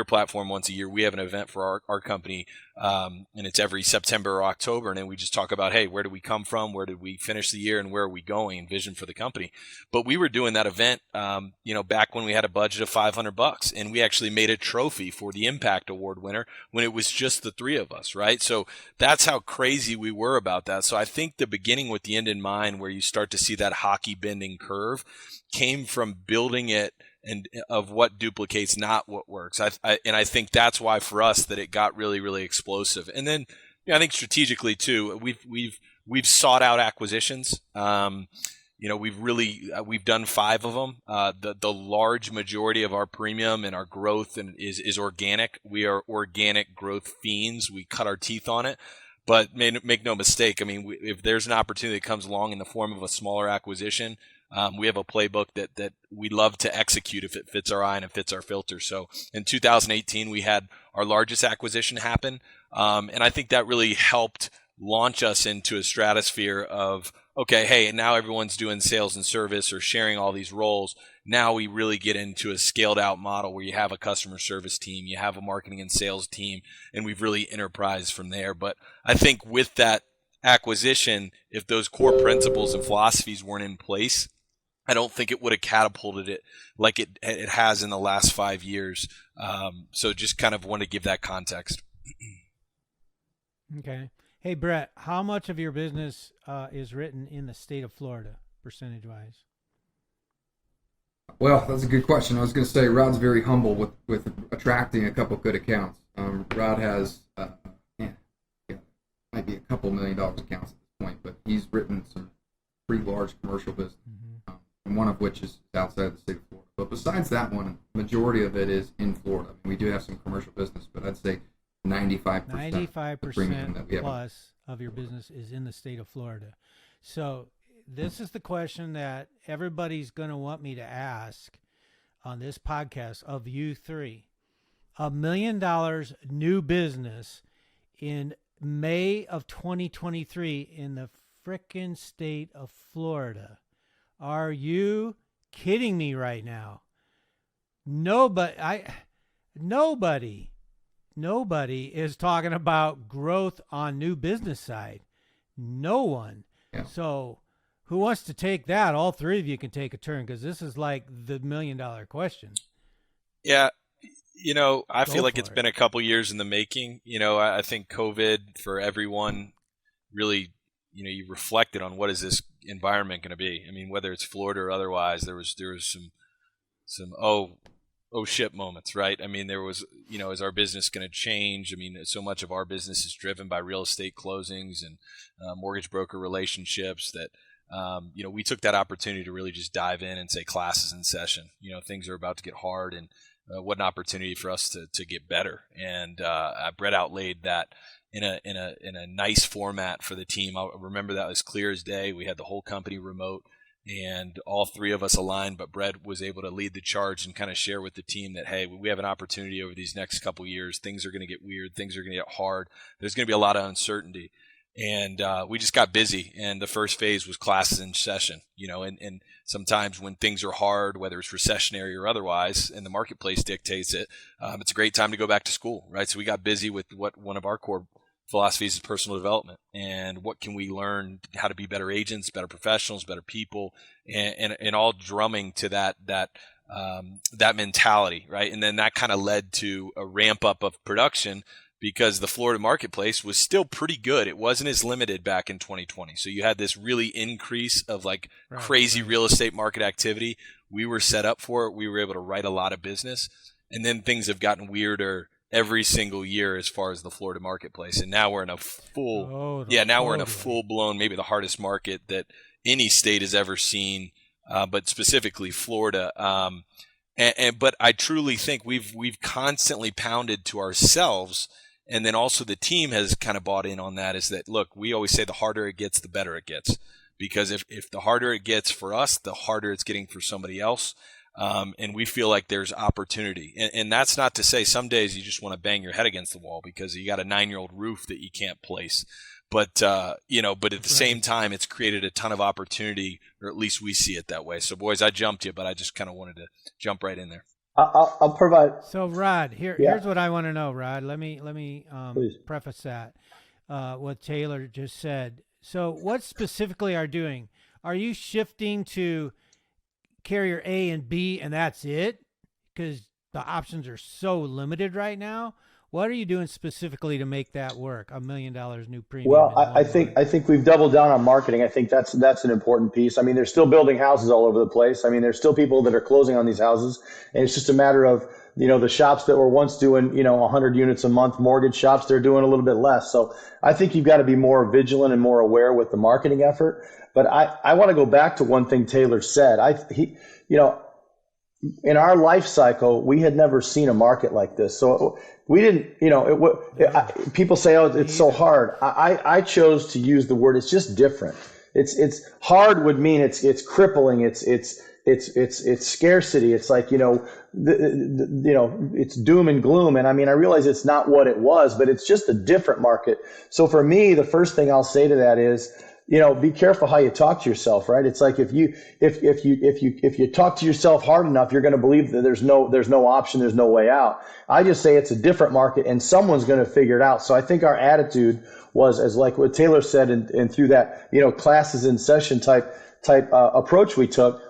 platform once a year. We have an event for our company, and it's every September or October. And then we just talk about, hey, where did we come from? Where did we finish the year? And where are we going? And vision for the company. But we were doing that event, back when we had a budget of $500, and we actually made a trophy for the Impact Award winner when it was just the 3 of us, right? So that's how crazy we were about that. So I think the beginning with the end in mind, where you start to see that hockey bending curve, came from building it and of what duplicates, not what works. I think that's why for us that it got really, really explosive. And then I think strategically too, we've sought out acquisitions. We've done 5 of them. The large majority of our premium and our growth is organic. We are organic growth fiends. We cut our teeth on it. But make no mistake, I mean, if there's an opportunity that comes along in the form of a smaller acquisition, we have a playbook that we love to execute if it fits our eye and it fits our filter. So in 2018, we had our largest acquisition happen. And I think that really helped launch us into a stratosphere of, okay, hey, now everyone's doing sales and service or sharing all these roles. Now we really get into a scaled out model where you have a customer service team, you have a marketing and sales team, and we've really enterprised from there. But I think with that acquisition, if those core principles and philosophies weren't in place, I don't think it would have catapulted it like it has in the last 5 years. So just kind of want to give that context.
Okay. Hey, Brett, how much of your business is written in the state of Florida, percentage-wise?
Well, that's a good question. I was going to say Rod's very humble with attracting a couple good accounts. Rod has, might be a couple $1 million accounts at this point, but he's written some pretty large commercial business, and one of which is outside the state of Florida. But besides that one, the majority of it is in Florida. We do have some commercial business, but I'd say 95%
plus of your business is in the state of Florida. So this is the question that everybody's going to want me to ask on this podcast of you 3. $1 million new business in May of 2023 in the frickin' state of Florida. Are you kidding me right now? Nobody is talking about growth on new business side. No one. Yeah. So who wants to take that? All 3 of you can take a turn, because this is like the $1 million question.
Yeah. I feel like it's been a couple years in the making. I think COVID for everyone really, you reflected on what is this environment going to be. I mean, whether it's Florida or otherwise, there was some oh shit moments, right? I mean, there was, is our business going to change? I mean, so much of our business is driven by real estate closings and mortgage broker relationships that, we took that opportunity to really just dive in and say class is in session. Things are about to get hard, and what an opportunity for us to get better. And Brett outlaid that in a nice format for the team. I remember that as clear as day. We had the whole company remote, and all three of us aligned, but Brett was able to lead the charge and kind of share with the team that, hey, we have an opportunity over these next couple of years. Things are going to get weird. Things are going to get hard. There's going to be a lot of uncertainty. And we just got busy, and the first phase was classes in session, and sometimes when things are hard, whether it's recessionary or otherwise, and the marketplace dictates it, it's a great time to go back to school, right? So we got busy with what one of our core philosophies is personal development, and what can we learn how to be better agents, better professionals, better people, and all drumming to that mentality, right? And then that kind of led to a ramp up of production, because the Florida marketplace was still pretty good. It wasn't as limited back in 2020. So you had this really increase of crazy real estate market activity. We were set up for it. We were able to write a lot of business. And then things have gotten weirder every single year as far as the Florida marketplace. And now we're in a full blown, maybe the hardest market that any state has ever seen, but specifically Florida. But I truly think we've constantly pounded to ourselves. And then also the team has kind of bought in on that, is that, look, we always say the harder it gets, the better it gets. Because if the harder it gets for us, the harder it's getting for somebody else. And we feel like there's opportunity. And that's not to say some days you just want to bang your head against the wall because you got a 9-year-old roof that you can't place. But at the same time, it's created a ton of opportunity, or at least we see it that way. So, boys, I jumped you, but I just kind of wanted to jump right in there.
I'll provide.
So, Rod, here's what I want to know, Rod. Let me preface that what Taylor just said. So, what specifically are you doing? Are you shifting to carrier A and B, and that's it? Because the options are so limited right now. What are you doing specifically to make that work? $1 million new premium.
Well, I think we've doubled down on marketing. I think that's an important piece. I mean, they're still building houses all over the place. I mean, there's still people that are closing on these houses, and it's just a matter of, the shops that were once doing, 100 units a month mortgage shops, they're doing a little bit less. So I think you've got to be more vigilant and more aware with the marketing effort. But I want to go back to one thing Taylor said. In our life cycle, we had never seen a market like this. So we didn't, people say, oh, it's so hard. I chose to use the word, it's just different. It's hard would mean it's crippling. It's scarcity. It's like, it's doom and gloom. And I mean, I realize it's not what it was, but it's just a different market. So for me, the first thing I'll say to that is, be careful how you talk to yourself, right? It's like if you talk to yourself hard enough, you're going to believe that there's no option, there's no way out. I just say it's a different market, and someone's going to figure it out. So I think our attitude was, as like what Taylor said, and through that classes in session type approach we took.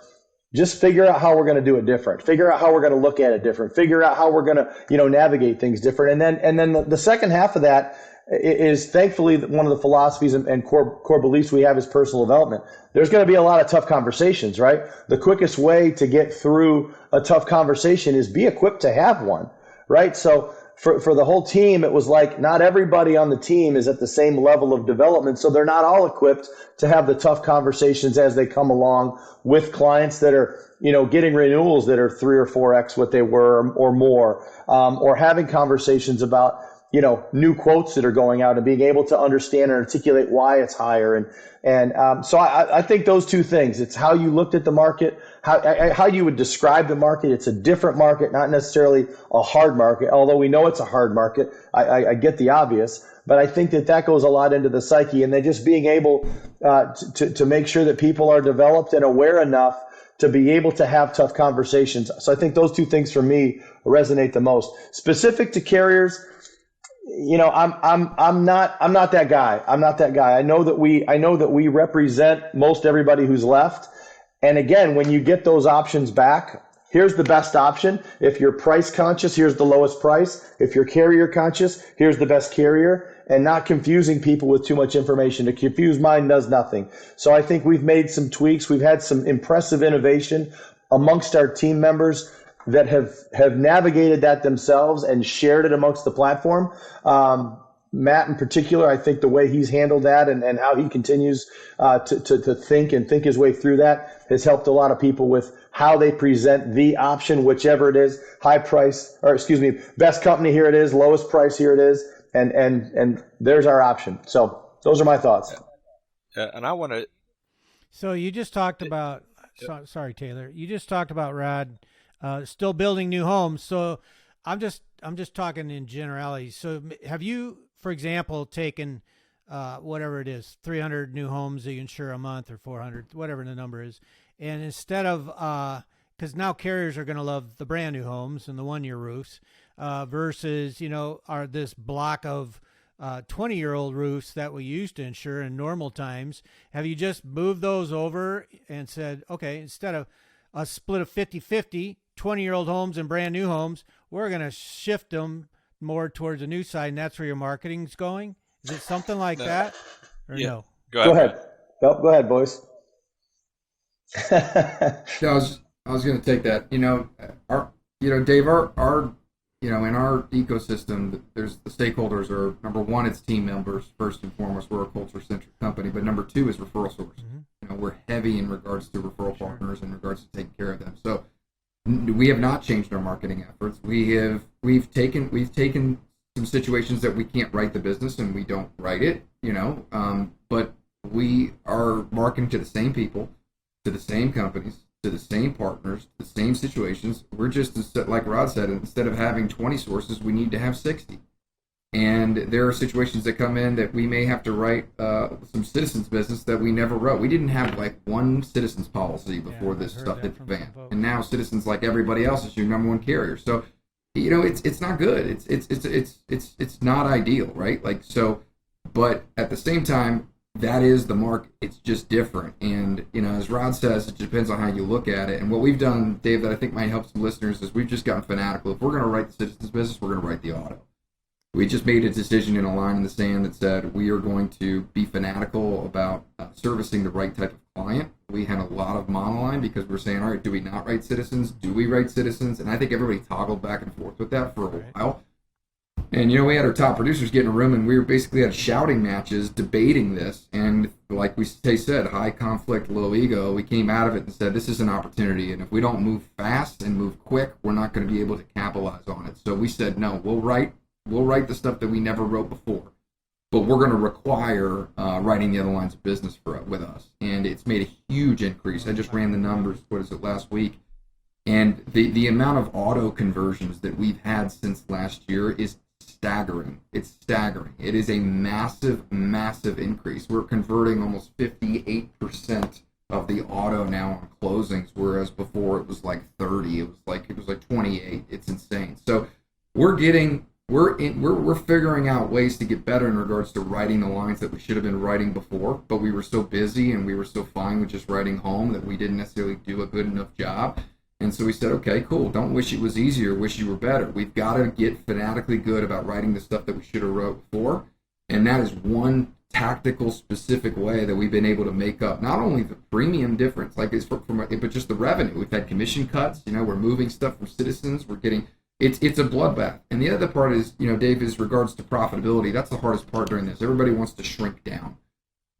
Just figure out how we're going to do it different. Figure out how we're going to look at it different. Figure out how we're going to navigate things different. And then the second half of that is thankfully one of the philosophies and core beliefs we have is personal development. There's going to be a lot of tough conversations, right? The quickest way to get through a tough conversation is be equipped to have one, right? So for the whole team, it was like not everybody on the team is at the same level of development. So they're not all equipped to have the tough conversations as they come along with clients that are, getting renewals that are 3 or 4x what they were or more, or having conversations about, new quotes that are going out and being able to understand and articulate why it's higher. So I think those two things, it's how you looked at the market, how you would describe the market. It's a different market, not necessarily a hard market, although we know it's a hard market. I get the obvious, but I think that goes a lot into the psyche, and then just being able to make sure that people are developed and aware enough to be able to have tough conversations. So I think those two things for me resonate the most. Specific to carriers, I'm not that guy. I'm not that guy. I know that we represent most everybody who's left. And again, when you get those options back, here's the best option. If you're price conscious, here's the lowest price. If you're carrier conscious, here's the best carrier. And not confusing people with too much information. To confuse mind does nothing. So I think we've made some tweaks. We've had some impressive innovation, amongst our team members that have navigated that themselves and shared it amongst the platform. Matt in particular, I think the way he's handled that and how he continues to think his way through that has helped a lot of people with how they present the option, whichever it is, best company, here it is, lowest price, here it is, and there's our option. So those are my thoughts.
Yeah, and I want to.
So you just talked about, sorry, Taylor, you just talked about, Rod, still building new homes. So I'm just talking in generality. So have you, for example, taken whatever it is, 300 new homes that you insure a month, or 400, whatever the number is, and instead of, because now carriers are going to love the brand new homes and the 1-year roofs versus, are this block of 20-year-old roofs that we used to insure in normal times. Have you just moved those over and said, okay, instead of a split of 50-50, 20-year-old homes and brand new homes, we're going to shift them more towards the new side, and that's where your marketing's going? Is it something like that, or no?
Go ahead. Go ahead, boys.
I was going to take that. Dave, our in our ecosystem, there's the stakeholders are, number one, it's team members first and foremost. We're a culture-centric company, but number two is referral source. Mm-hmm. We're heavy in regards to referral partners, in regards to taking care of them. So we have not changed our marketing efforts. We've taken some situations that we can't write the business and we don't write it, but we are marketing to the same people, to the same companies, to the same partners, the same situations. We're just, like Rod said, instead of having 20 sources, we need to have 60. And there are situations that come in that we may have to write some citizens business that we never wrote. We didn't have like one citizens policy before this stuff hit the fan. And now Citizens, like everybody else, is your number one carrier. So, it's not good. It's not ideal, right? Like, so, but at the same time, that is the mark. It's just different. And, as Rod says, it depends on how you look at it. And what we've done, Dave, that I think might help some listeners is we've just gotten fanatical. If we're going to write the citizens business, we're going to write the auto. We just made a decision in a line in the sand that said we are going to be fanatical about servicing the right type of client. We had a lot of monoline because we're saying, all right, do we not write citizens? Do we write citizens? And I think everybody toggled back and forth with that for a while. And, we had our top producers get in a room and we were basically had shouting matches debating this. And like we said, high conflict, low ego, we came out of it and said, this is an opportunity. And if we don't move fast and move quick, we're not going to be able to capitalize on it. So we said, no, we'll write the stuff that we never wrote before. But we're going to require writing the other lines of business with us. And it's made a huge increase. I just ran the numbers, last week? And the amount of auto conversions that we've had since last year is staggering. It's staggering. It is a massive, massive increase. We're converting almost 58% of the auto now on closings, whereas before it was like 30. It was like 28. It's insane. So we're figuring out ways to get better in regards to writing the lines that we should have been writing before, but we were so busy and we were so fine with just writing home that we didn't necessarily do a good enough job. And so we said, okay, cool. Don't wish it was easier, wish you were better. We've got to get fanatically good about writing the stuff that we should have wrote before. And that is one tactical, specific way that we've been able to make up not only the premium difference, but just the revenue. We've had commission cuts. We're moving stuff from Citizens. We're getting it's a bloodbath. And the other part is, Dave, is regards to profitability. That's the hardest part during this. Everybody wants to shrink down,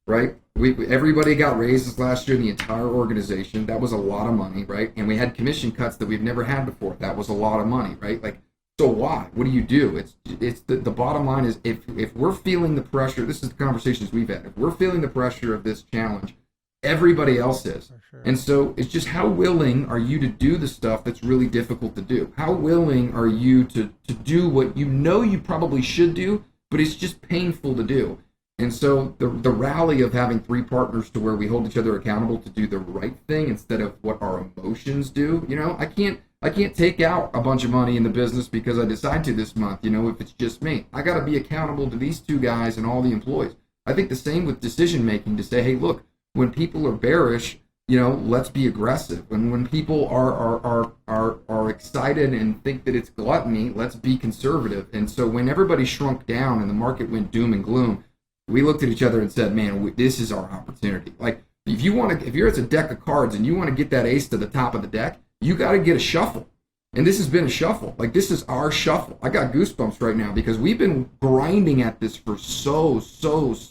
right? Everybody got raises last year in the entire organization. That was a lot of money, right? And we had commission cuts that we've never had before. That was a lot of money, right? Like, so why? What do you do? It's the bottom line is if we're feeling the pressure, this is the conversations we've had. If we're feeling the pressure of this challenge, everybody else is. Sure. And so it's just how willing are you to do the stuff that's really difficult to do? How willing are you to do what you probably should do, but it's just painful to do? And so the rally of having three partners to where we hold each other accountable to do the right thing instead of what our emotions do. I can't take out a bunch of money in the business because I decide to this month, if it's just me. I got to be accountable to these two guys and all the employees. I think the same with decision making, to say, hey, look, when people are bearish, let's be aggressive. And when people are excited and think that it's gluttony, let's be conservative. And so when everybody shrunk down and the market went doom and gloom, we looked at each other and said, man, this is our opportunity. Like, If you're at a deck of cards and you want to get that ace to the top of the deck, you got to get a shuffle. And this has been a shuffle. Like, this is our shuffle. I got goosebumps right now because we've been grinding at this for so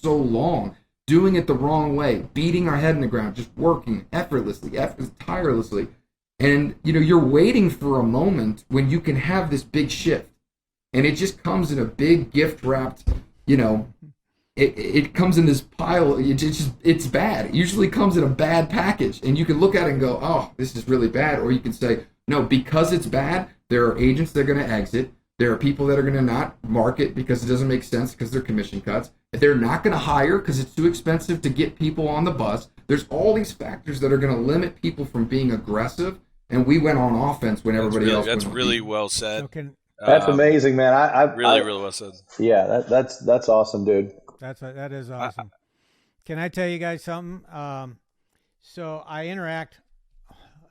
long, doing it the wrong way, beating our head in the ground, just working effortlessly, tirelessly. And, you're waiting for a moment when you can have this big shift. And it just comes in a big gift-wrapped, it comes in this pile. It's bad. It usually comes in a bad package. And you can look at it and go, oh, this is really bad. Or you can say, no, because it's bad, there are agents that are going to exit. There are people that are going to not market because it doesn't make sense because they're commission cuts. They're not going to hire because it's too expensive to get people on the bus. There's all these factors that are going to limit people from being aggressive. And we went on offense when everybody else went on.
That's really well said.
That's amazing, man. I
really well said.
Yeah, that's awesome, dude.
That is awesome. Can I tell you guys something? So I interact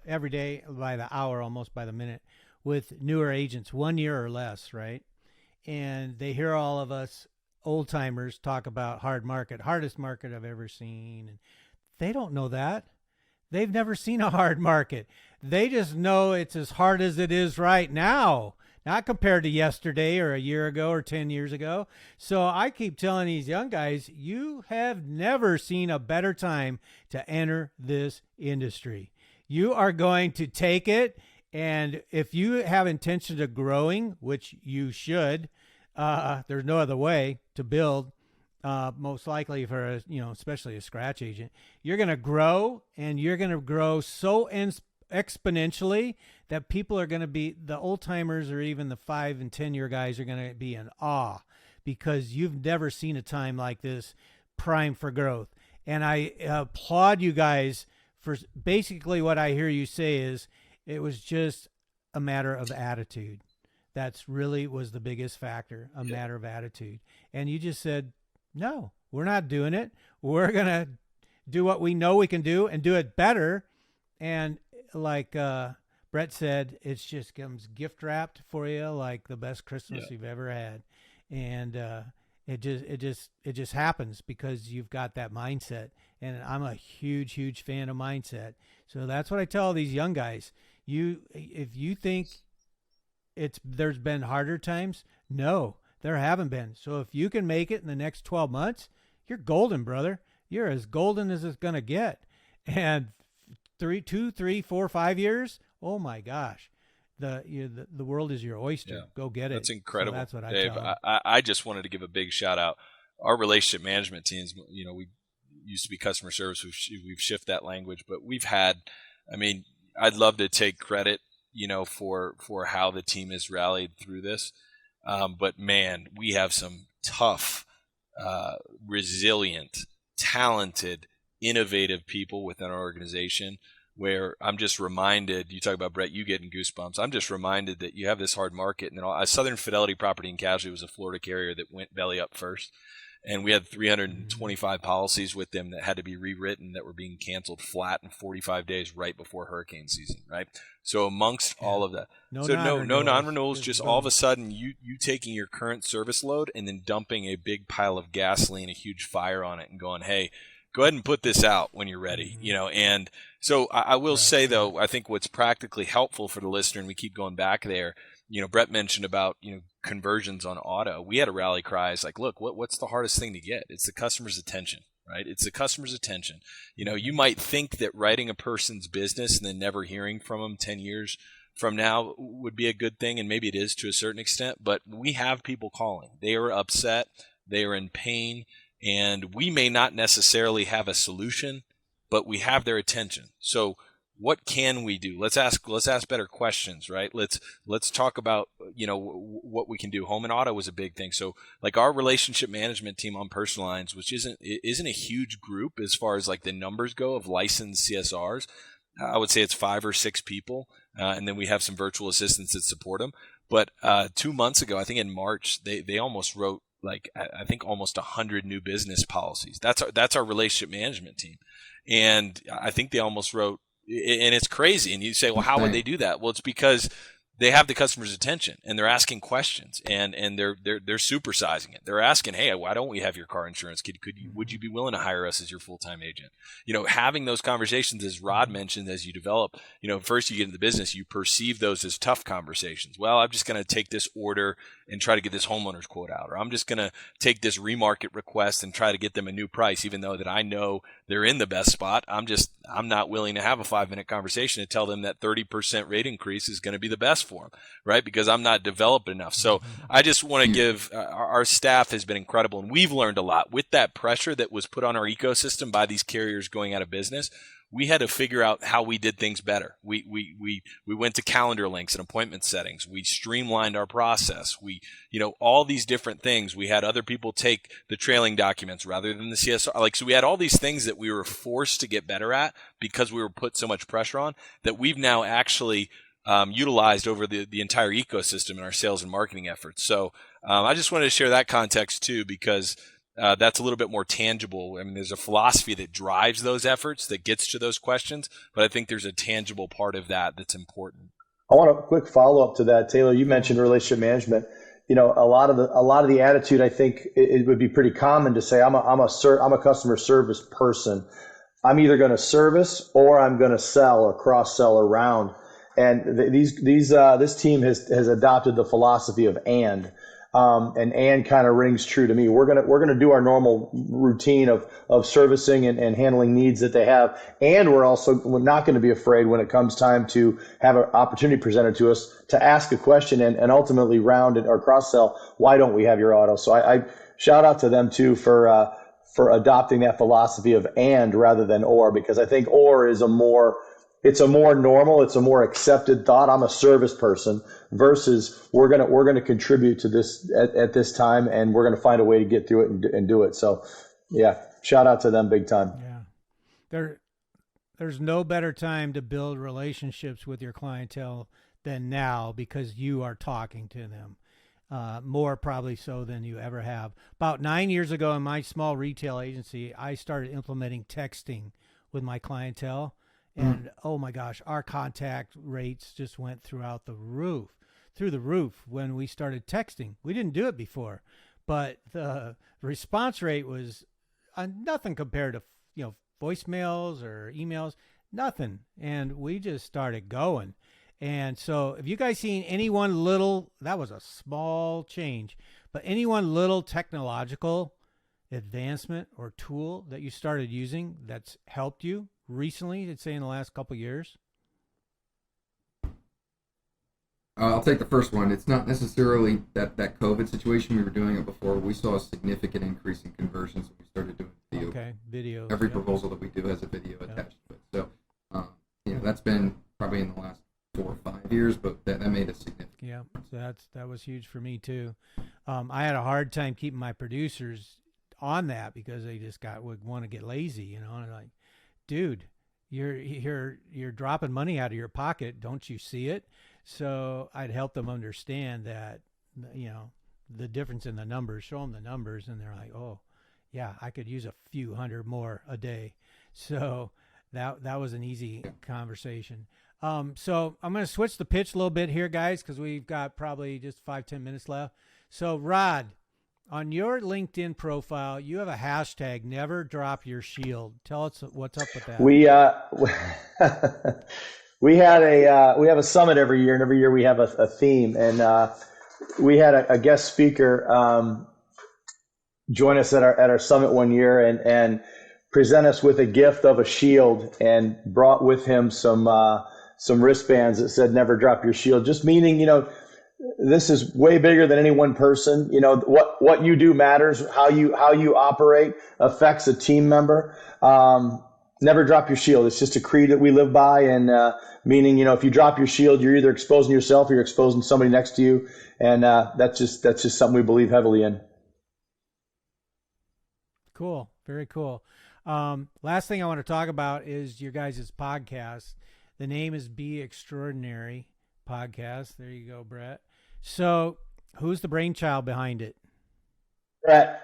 every day by the hour, almost by the minute, with newer agents, 1 year or less, right? And they hear all of us old timers talk about hardest market I've ever seen. And they don't know that. They've never seen a hard market. They just know it's as hard as it is right now, not compared to yesterday or a year ago or 10 years ago. So I keep telling these young guys, you have never seen a better time to enter this industry. You are going to take it. And if you have intention of growing, which you should, there's no other way to build, most likely for especially a scratch agent, you're going to grow, and you're going to grow so exponentially that people are going to be, the old timers or even the 5 and 10 year guys are going to be in awe because you've never seen a time like this prime for growth. And I applaud you guys for basically what I hear you say is it was just a matter of attitude. That's really was the biggest factor, a matter of attitude. And you just said, no, we're not doing it. We're going to do what we know we can do and do it better. And like Brett said, it's just comes gift wrapped for you like the best Christmas you've ever had. And it just happens because you've got that mindset. And I'm a huge fan of mindset. So that's what I tell these young guys. If you think there's been harder times, no, there haven't been. So if you can make it in the next 12 months, you're golden, brother. You're as golden as it's going to get. And 2, 3, 4, 5 years, oh my gosh, the world is your oyster. Yeah. Go get it.
That's incredible.
So that's what
Dave. I just wanted to give a big shout out. Our relationship management teams, we used to be customer service. We've shifted that language, but we've had, I'd love to take credit, for how the team has rallied through this. But man, we have some tough, resilient, talented, innovative people within our organization where I'm just reminded, you talk about Brett, you getting goosebumps. I'm just reminded that you have this hard market. And then Southern Fidelity Property and Casualty was a Florida carrier that went belly up first. And we had 325 policies with them that had to be rewritten that were being canceled flat in 45 days right before hurricane season, right? So amongst all of that, no non-renewals, just all of a sudden you taking your current service load and then dumping a big pile of gasoline, a huge fire on it and going, hey, go ahead and put this out when you're ready, And so I will say, though, I think what's practically helpful for the listener, and we keep going back there, Brett mentioned about, conversions on auto. We had a rally cry. It's like, look, what's the hardest thing to get? It's the customer's attention, right? It's the customer's attention. You might think that writing a person's business and then never hearing from them 10 years from now would be a good thing, and maybe it is to a certain extent, but we have people calling. They are upset. They are in pain, and we may not necessarily have a solution, but we have their attention. So what can we do? Let's ask better questions, right? Let's talk about, what we can do. Home and auto was a big thing. So like our relationship management team on personal lines, which isn't a huge group as far as like the numbers go of licensed CSRs. I would say it's 5 or 6 people. And then we have some virtual assistants that support them. But 2 months ago, I think in March, they almost wrote almost 100 new business policies. That's our relationship management team. And I think they almost wrote, and it's crazy. And you say, well, how would they do that? Well, it's because they have the customer's attention and they're asking questions and they're supersizing it. They're asking, hey, why don't we have your car insurance? Would you be willing to hire us as your full-time agent? Having those conversations, as Rod mentioned, as you develop, first you get into the business, you perceive those as tough conversations. Well, I'm just going to take this order and try to get this homeowner's quote out, or I'm just going to take this remarket request and try to get them a new price, even though that I know they're in the best spot. I'm not willing to have a 5-minute conversation to tell them that 30% rate increase is going to be the best for them, right? Because I'm not developed enough. So I just want to give our staff has been incredible, and we've learned a lot with that pressure that was put on our ecosystem by these carriers going out of business. We had to figure out how we did things better. We went to calendar links and appointment settings. We streamlined our process. We, all these different things. We had other people take the trailing documents rather than the CSR. So we had all these things that we were forced to get better at because we were put so much pressure on, that we've now actually utilized over the entire ecosystem in our sales and marketing efforts. So I just wanted to share that context too, because that's a little bit more tangible. I mean, there's a philosophy that drives those efforts, that gets to those questions, but I think there's a tangible part of that that's important.
I want a quick follow up to that, Taylor. You mentioned relationship management. A lot of the attitude, I think it would be pretty common to say, I'm a customer service person. I'm either going to service or I'm going to sell or cross sell around. And this team has adopted the philosophy of and kind of rings true to me. We're gonna do our normal routine of servicing and handling needs that they have, and we're not going to be afraid when it comes time to have an opportunity presented to us to ask a question and ultimately round or cross sell. Why don't we have your auto? So I shout out to them too for adopting that philosophy of and rather than or, because I think or is a more normal, it's a more accepted thought. I'm a service person versus we're gonna contribute to this at this time, and we're gonna find a way to get through it and do it. So, yeah, shout out to them big time.
Yeah, there's no better time to build relationships with your clientele than now, because you are talking to them more probably so than you ever have. About 9 years ago, in my small retail agency, I started implementing texting with my clientele. And oh my gosh, our contact rates just went through the roof when we started texting. We didn't do it before, but the response rate was nothing compared to voicemails or emails, nothing. And we just started going. And so if you guys seen any one little, that was a small change, but any one little technological advancement or tool that you started using that's helped you recently, I'd say in the last couple of years?
I'll take the first one. It's not necessarily that COVID situation. We were doing it before. We saw a significant increase in conversions when we started doing video.
Okay, video.
Every proposal that we do has a video attached to it. So, that's been probably in the last 4 or 5 years, but that made a significant.
Yeah, so that was huge for me too. I had a hard time keeping my producers on that because they just would want to get lazy, and like, dude, you're dropping money out of your pocket. Don't you see it? So I'd help them understand that, the difference in the numbers, show them the numbers, and they're like, oh, yeah, I could use a few hundred more a day. So that was an easy conversation. So I'm going to switch the pitch a little bit here, guys, because we've got probably just 5-10 minutes left. So Rod, on your LinkedIn profile, you have a hashtag, never drop your shield. Tell us what's up with that.
We have a summit every year, and every year we have a theme. And we had a guest speaker join us at our summit one year and present us with a gift of a shield, and brought with him some wristbands that said "Never drop your shield." Just meaning, this is way bigger than any one person. What you do matters. How you operate affects a team member. Never drop your shield. It's just a creed that we live by, and meaning, if you drop your shield, you're either exposing yourself or you're exposing somebody next to you, and that's just something we believe heavily in.
Cool, very cool. Last thing I want to talk about is your guys' podcast. The name is Be Extraordinary Podcast. There you go, Brett. So, who's the brainchild behind it?
Brett.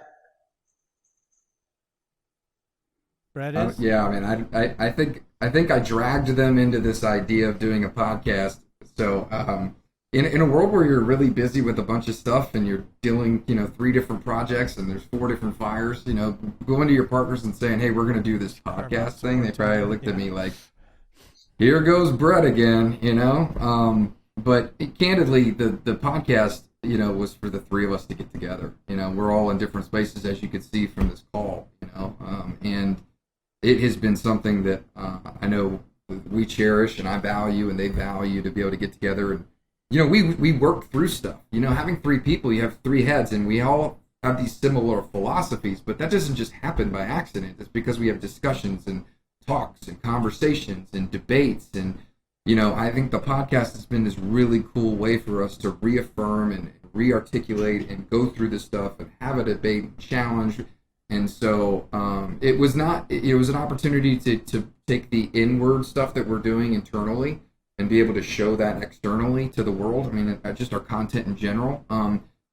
Brett is?
Yeah, I mean, I think I dragged them into this idea of doing a podcast. So in a world where you're really busy with a bunch of stuff and you're dealing, 3 different projects and there's 4 different fires, going to your partners and saying, hey, we're going to do this podcast thing. They probably looked at me like, here goes Brett again, But candidly, the podcast, was for the 3 of us to get together. We're all in different spaces, as you could see from this call, and it has been something that I know we cherish and I value and they value, to be able to get together. And, we work through stuff. Having 3 people, you have 3 heads, and we all have these similar philosophies, but that doesn't just happen by accident. It's because we have discussions and talks and conversations and debates. And, I think the podcast has been this really cool way for us to reaffirm and re-articulate and go through this stuff and have a debate and challenge. And so it was an opportunity to take the inward stuff that we're doing internally and be able to show that externally to the world. I mean, just our content in general.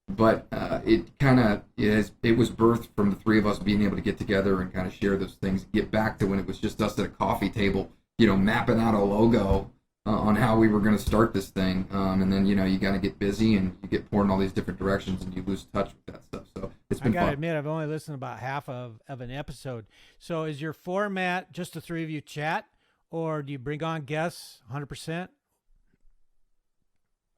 But it was birthed from the 3 of us being able to get together and kind of share those things, get back to when it was just us at a coffee table, mapping out a logo on how we were going to start this thing. And then, you got to get busy and you get poured in all these different directions and you lose touch with that stuff. So it's been fun. I got to
admit, I've only listened to about half of an episode. So is your format just the 3 of you chat, or do you bring on guests 100%?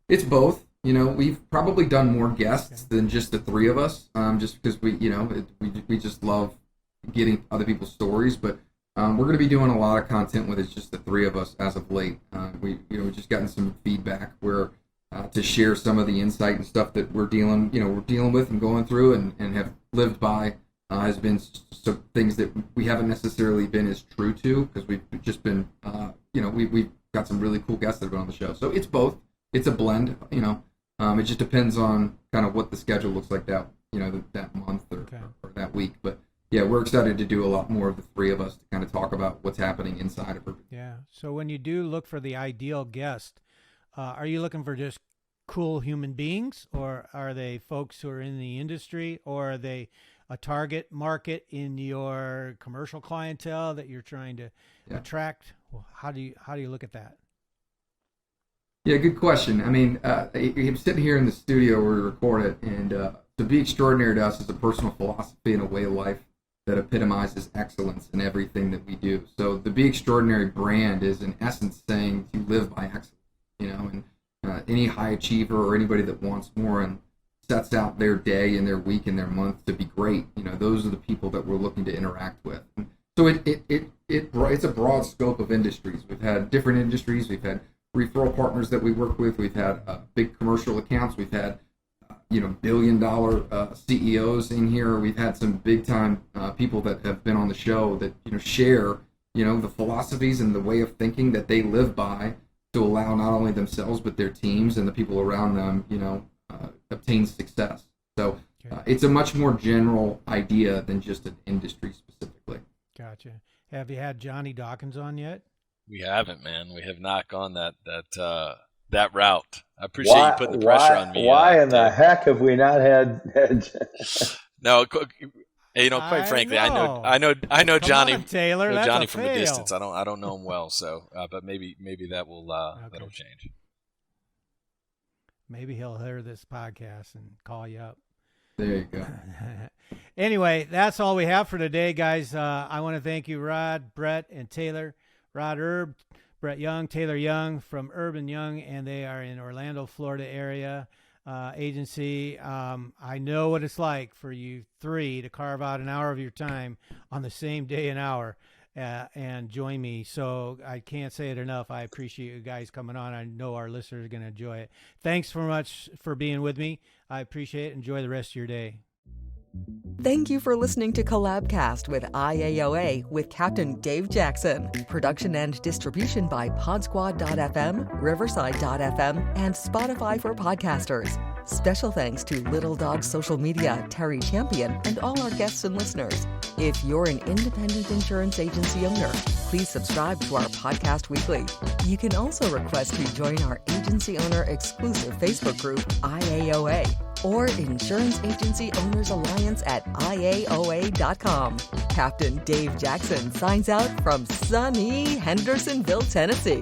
It's both. We've probably done more guests than just the 3 of us, just because we just love getting other people's stories. But we're going to be doing a lot of content with it's just the 3 of us as of late. We've just gotten some feedback where to share some of the insight and stuff that we're dealing with and going through and have lived by has been some things that we haven't necessarily been as true to, because we've just been we've got some really cool guests that have been on the show. So it's both. It's a blend. It just depends on kind of what the schedule looks like that month or that week. But yeah, we're excited to do a lot more of the 3 of us to kind of talk about what's happening inside of Erb.
Yeah. So when you do look for the ideal guest, are you looking for just cool human beings, or are they folks who are in the industry, or are they a target market in your commercial clientele that you're trying to attract? Well, how do you look at that?
Yeah, good question. I mean, I'm sitting here in the studio where we record it, and to be extraordinary to us is a personal philosophy and a way of life that epitomizes excellence in everything that we do. So the Be Extraordinary brand is in essence saying you live by excellence, and any high achiever or anybody that wants more and sets out their day and their week and their month to be great, those are the people that we're looking to interact with. And so it's a broad scope of industries. We've had different industries. We've had referral partners that we work with. We've had big commercial accounts. We've had billion-dollar CEOs in here. We've had some big-time people that have been on the show that share the philosophies and the way of thinking that they live by to allow not only themselves but their teams and the people around them obtain success. So it's a much more general idea than just an industry specifically.
Gotcha. Have you had Johnny Dawkins on yet?
We haven't, man. We have not gone that route. I appreciate you putting the pressure on me.
Why in the heck have we not had?
No, quite frankly, I know Johnny.
On, Taylor,
that's Johnny from
fail.
a distance. I don't know him well, so but maybe that will that'll change.
Maybe he'll hear this podcast and call you up.
There you go.
Anyway, that's all we have for today, guys. I want to thank you, Rod, Brett, and Taylor. Rod Erb, Brett Young, Taylor Young from Erb and Young, and they are in Orlando, Florida area agency. I know what it's like for you 3 to carve out an hour of your time on the same day and hour and join me. So I can't say it enough. I appreciate you guys coming on. I know our listeners are going to enjoy it. Thanks so much for being with me. I appreciate it. Enjoy the rest of your day.
Thank you for listening to Collabcast with IAOA with Captain Dave Jackson. Production and distribution by Podsquad.fm, Riverside.fm, and Spotify for podcasters. Special thanks to Little Dog Social Media, Terry Champion, and all our guests and listeners. If you're an independent insurance agency owner, please subscribe to our podcast weekly. You can also request to join our agency owner exclusive Facebook group, IAOA, or Insurance Agency Owners Alliance at IAOA.com. Captain Dave Jackson signs out from sunny Hendersonville, Tennessee.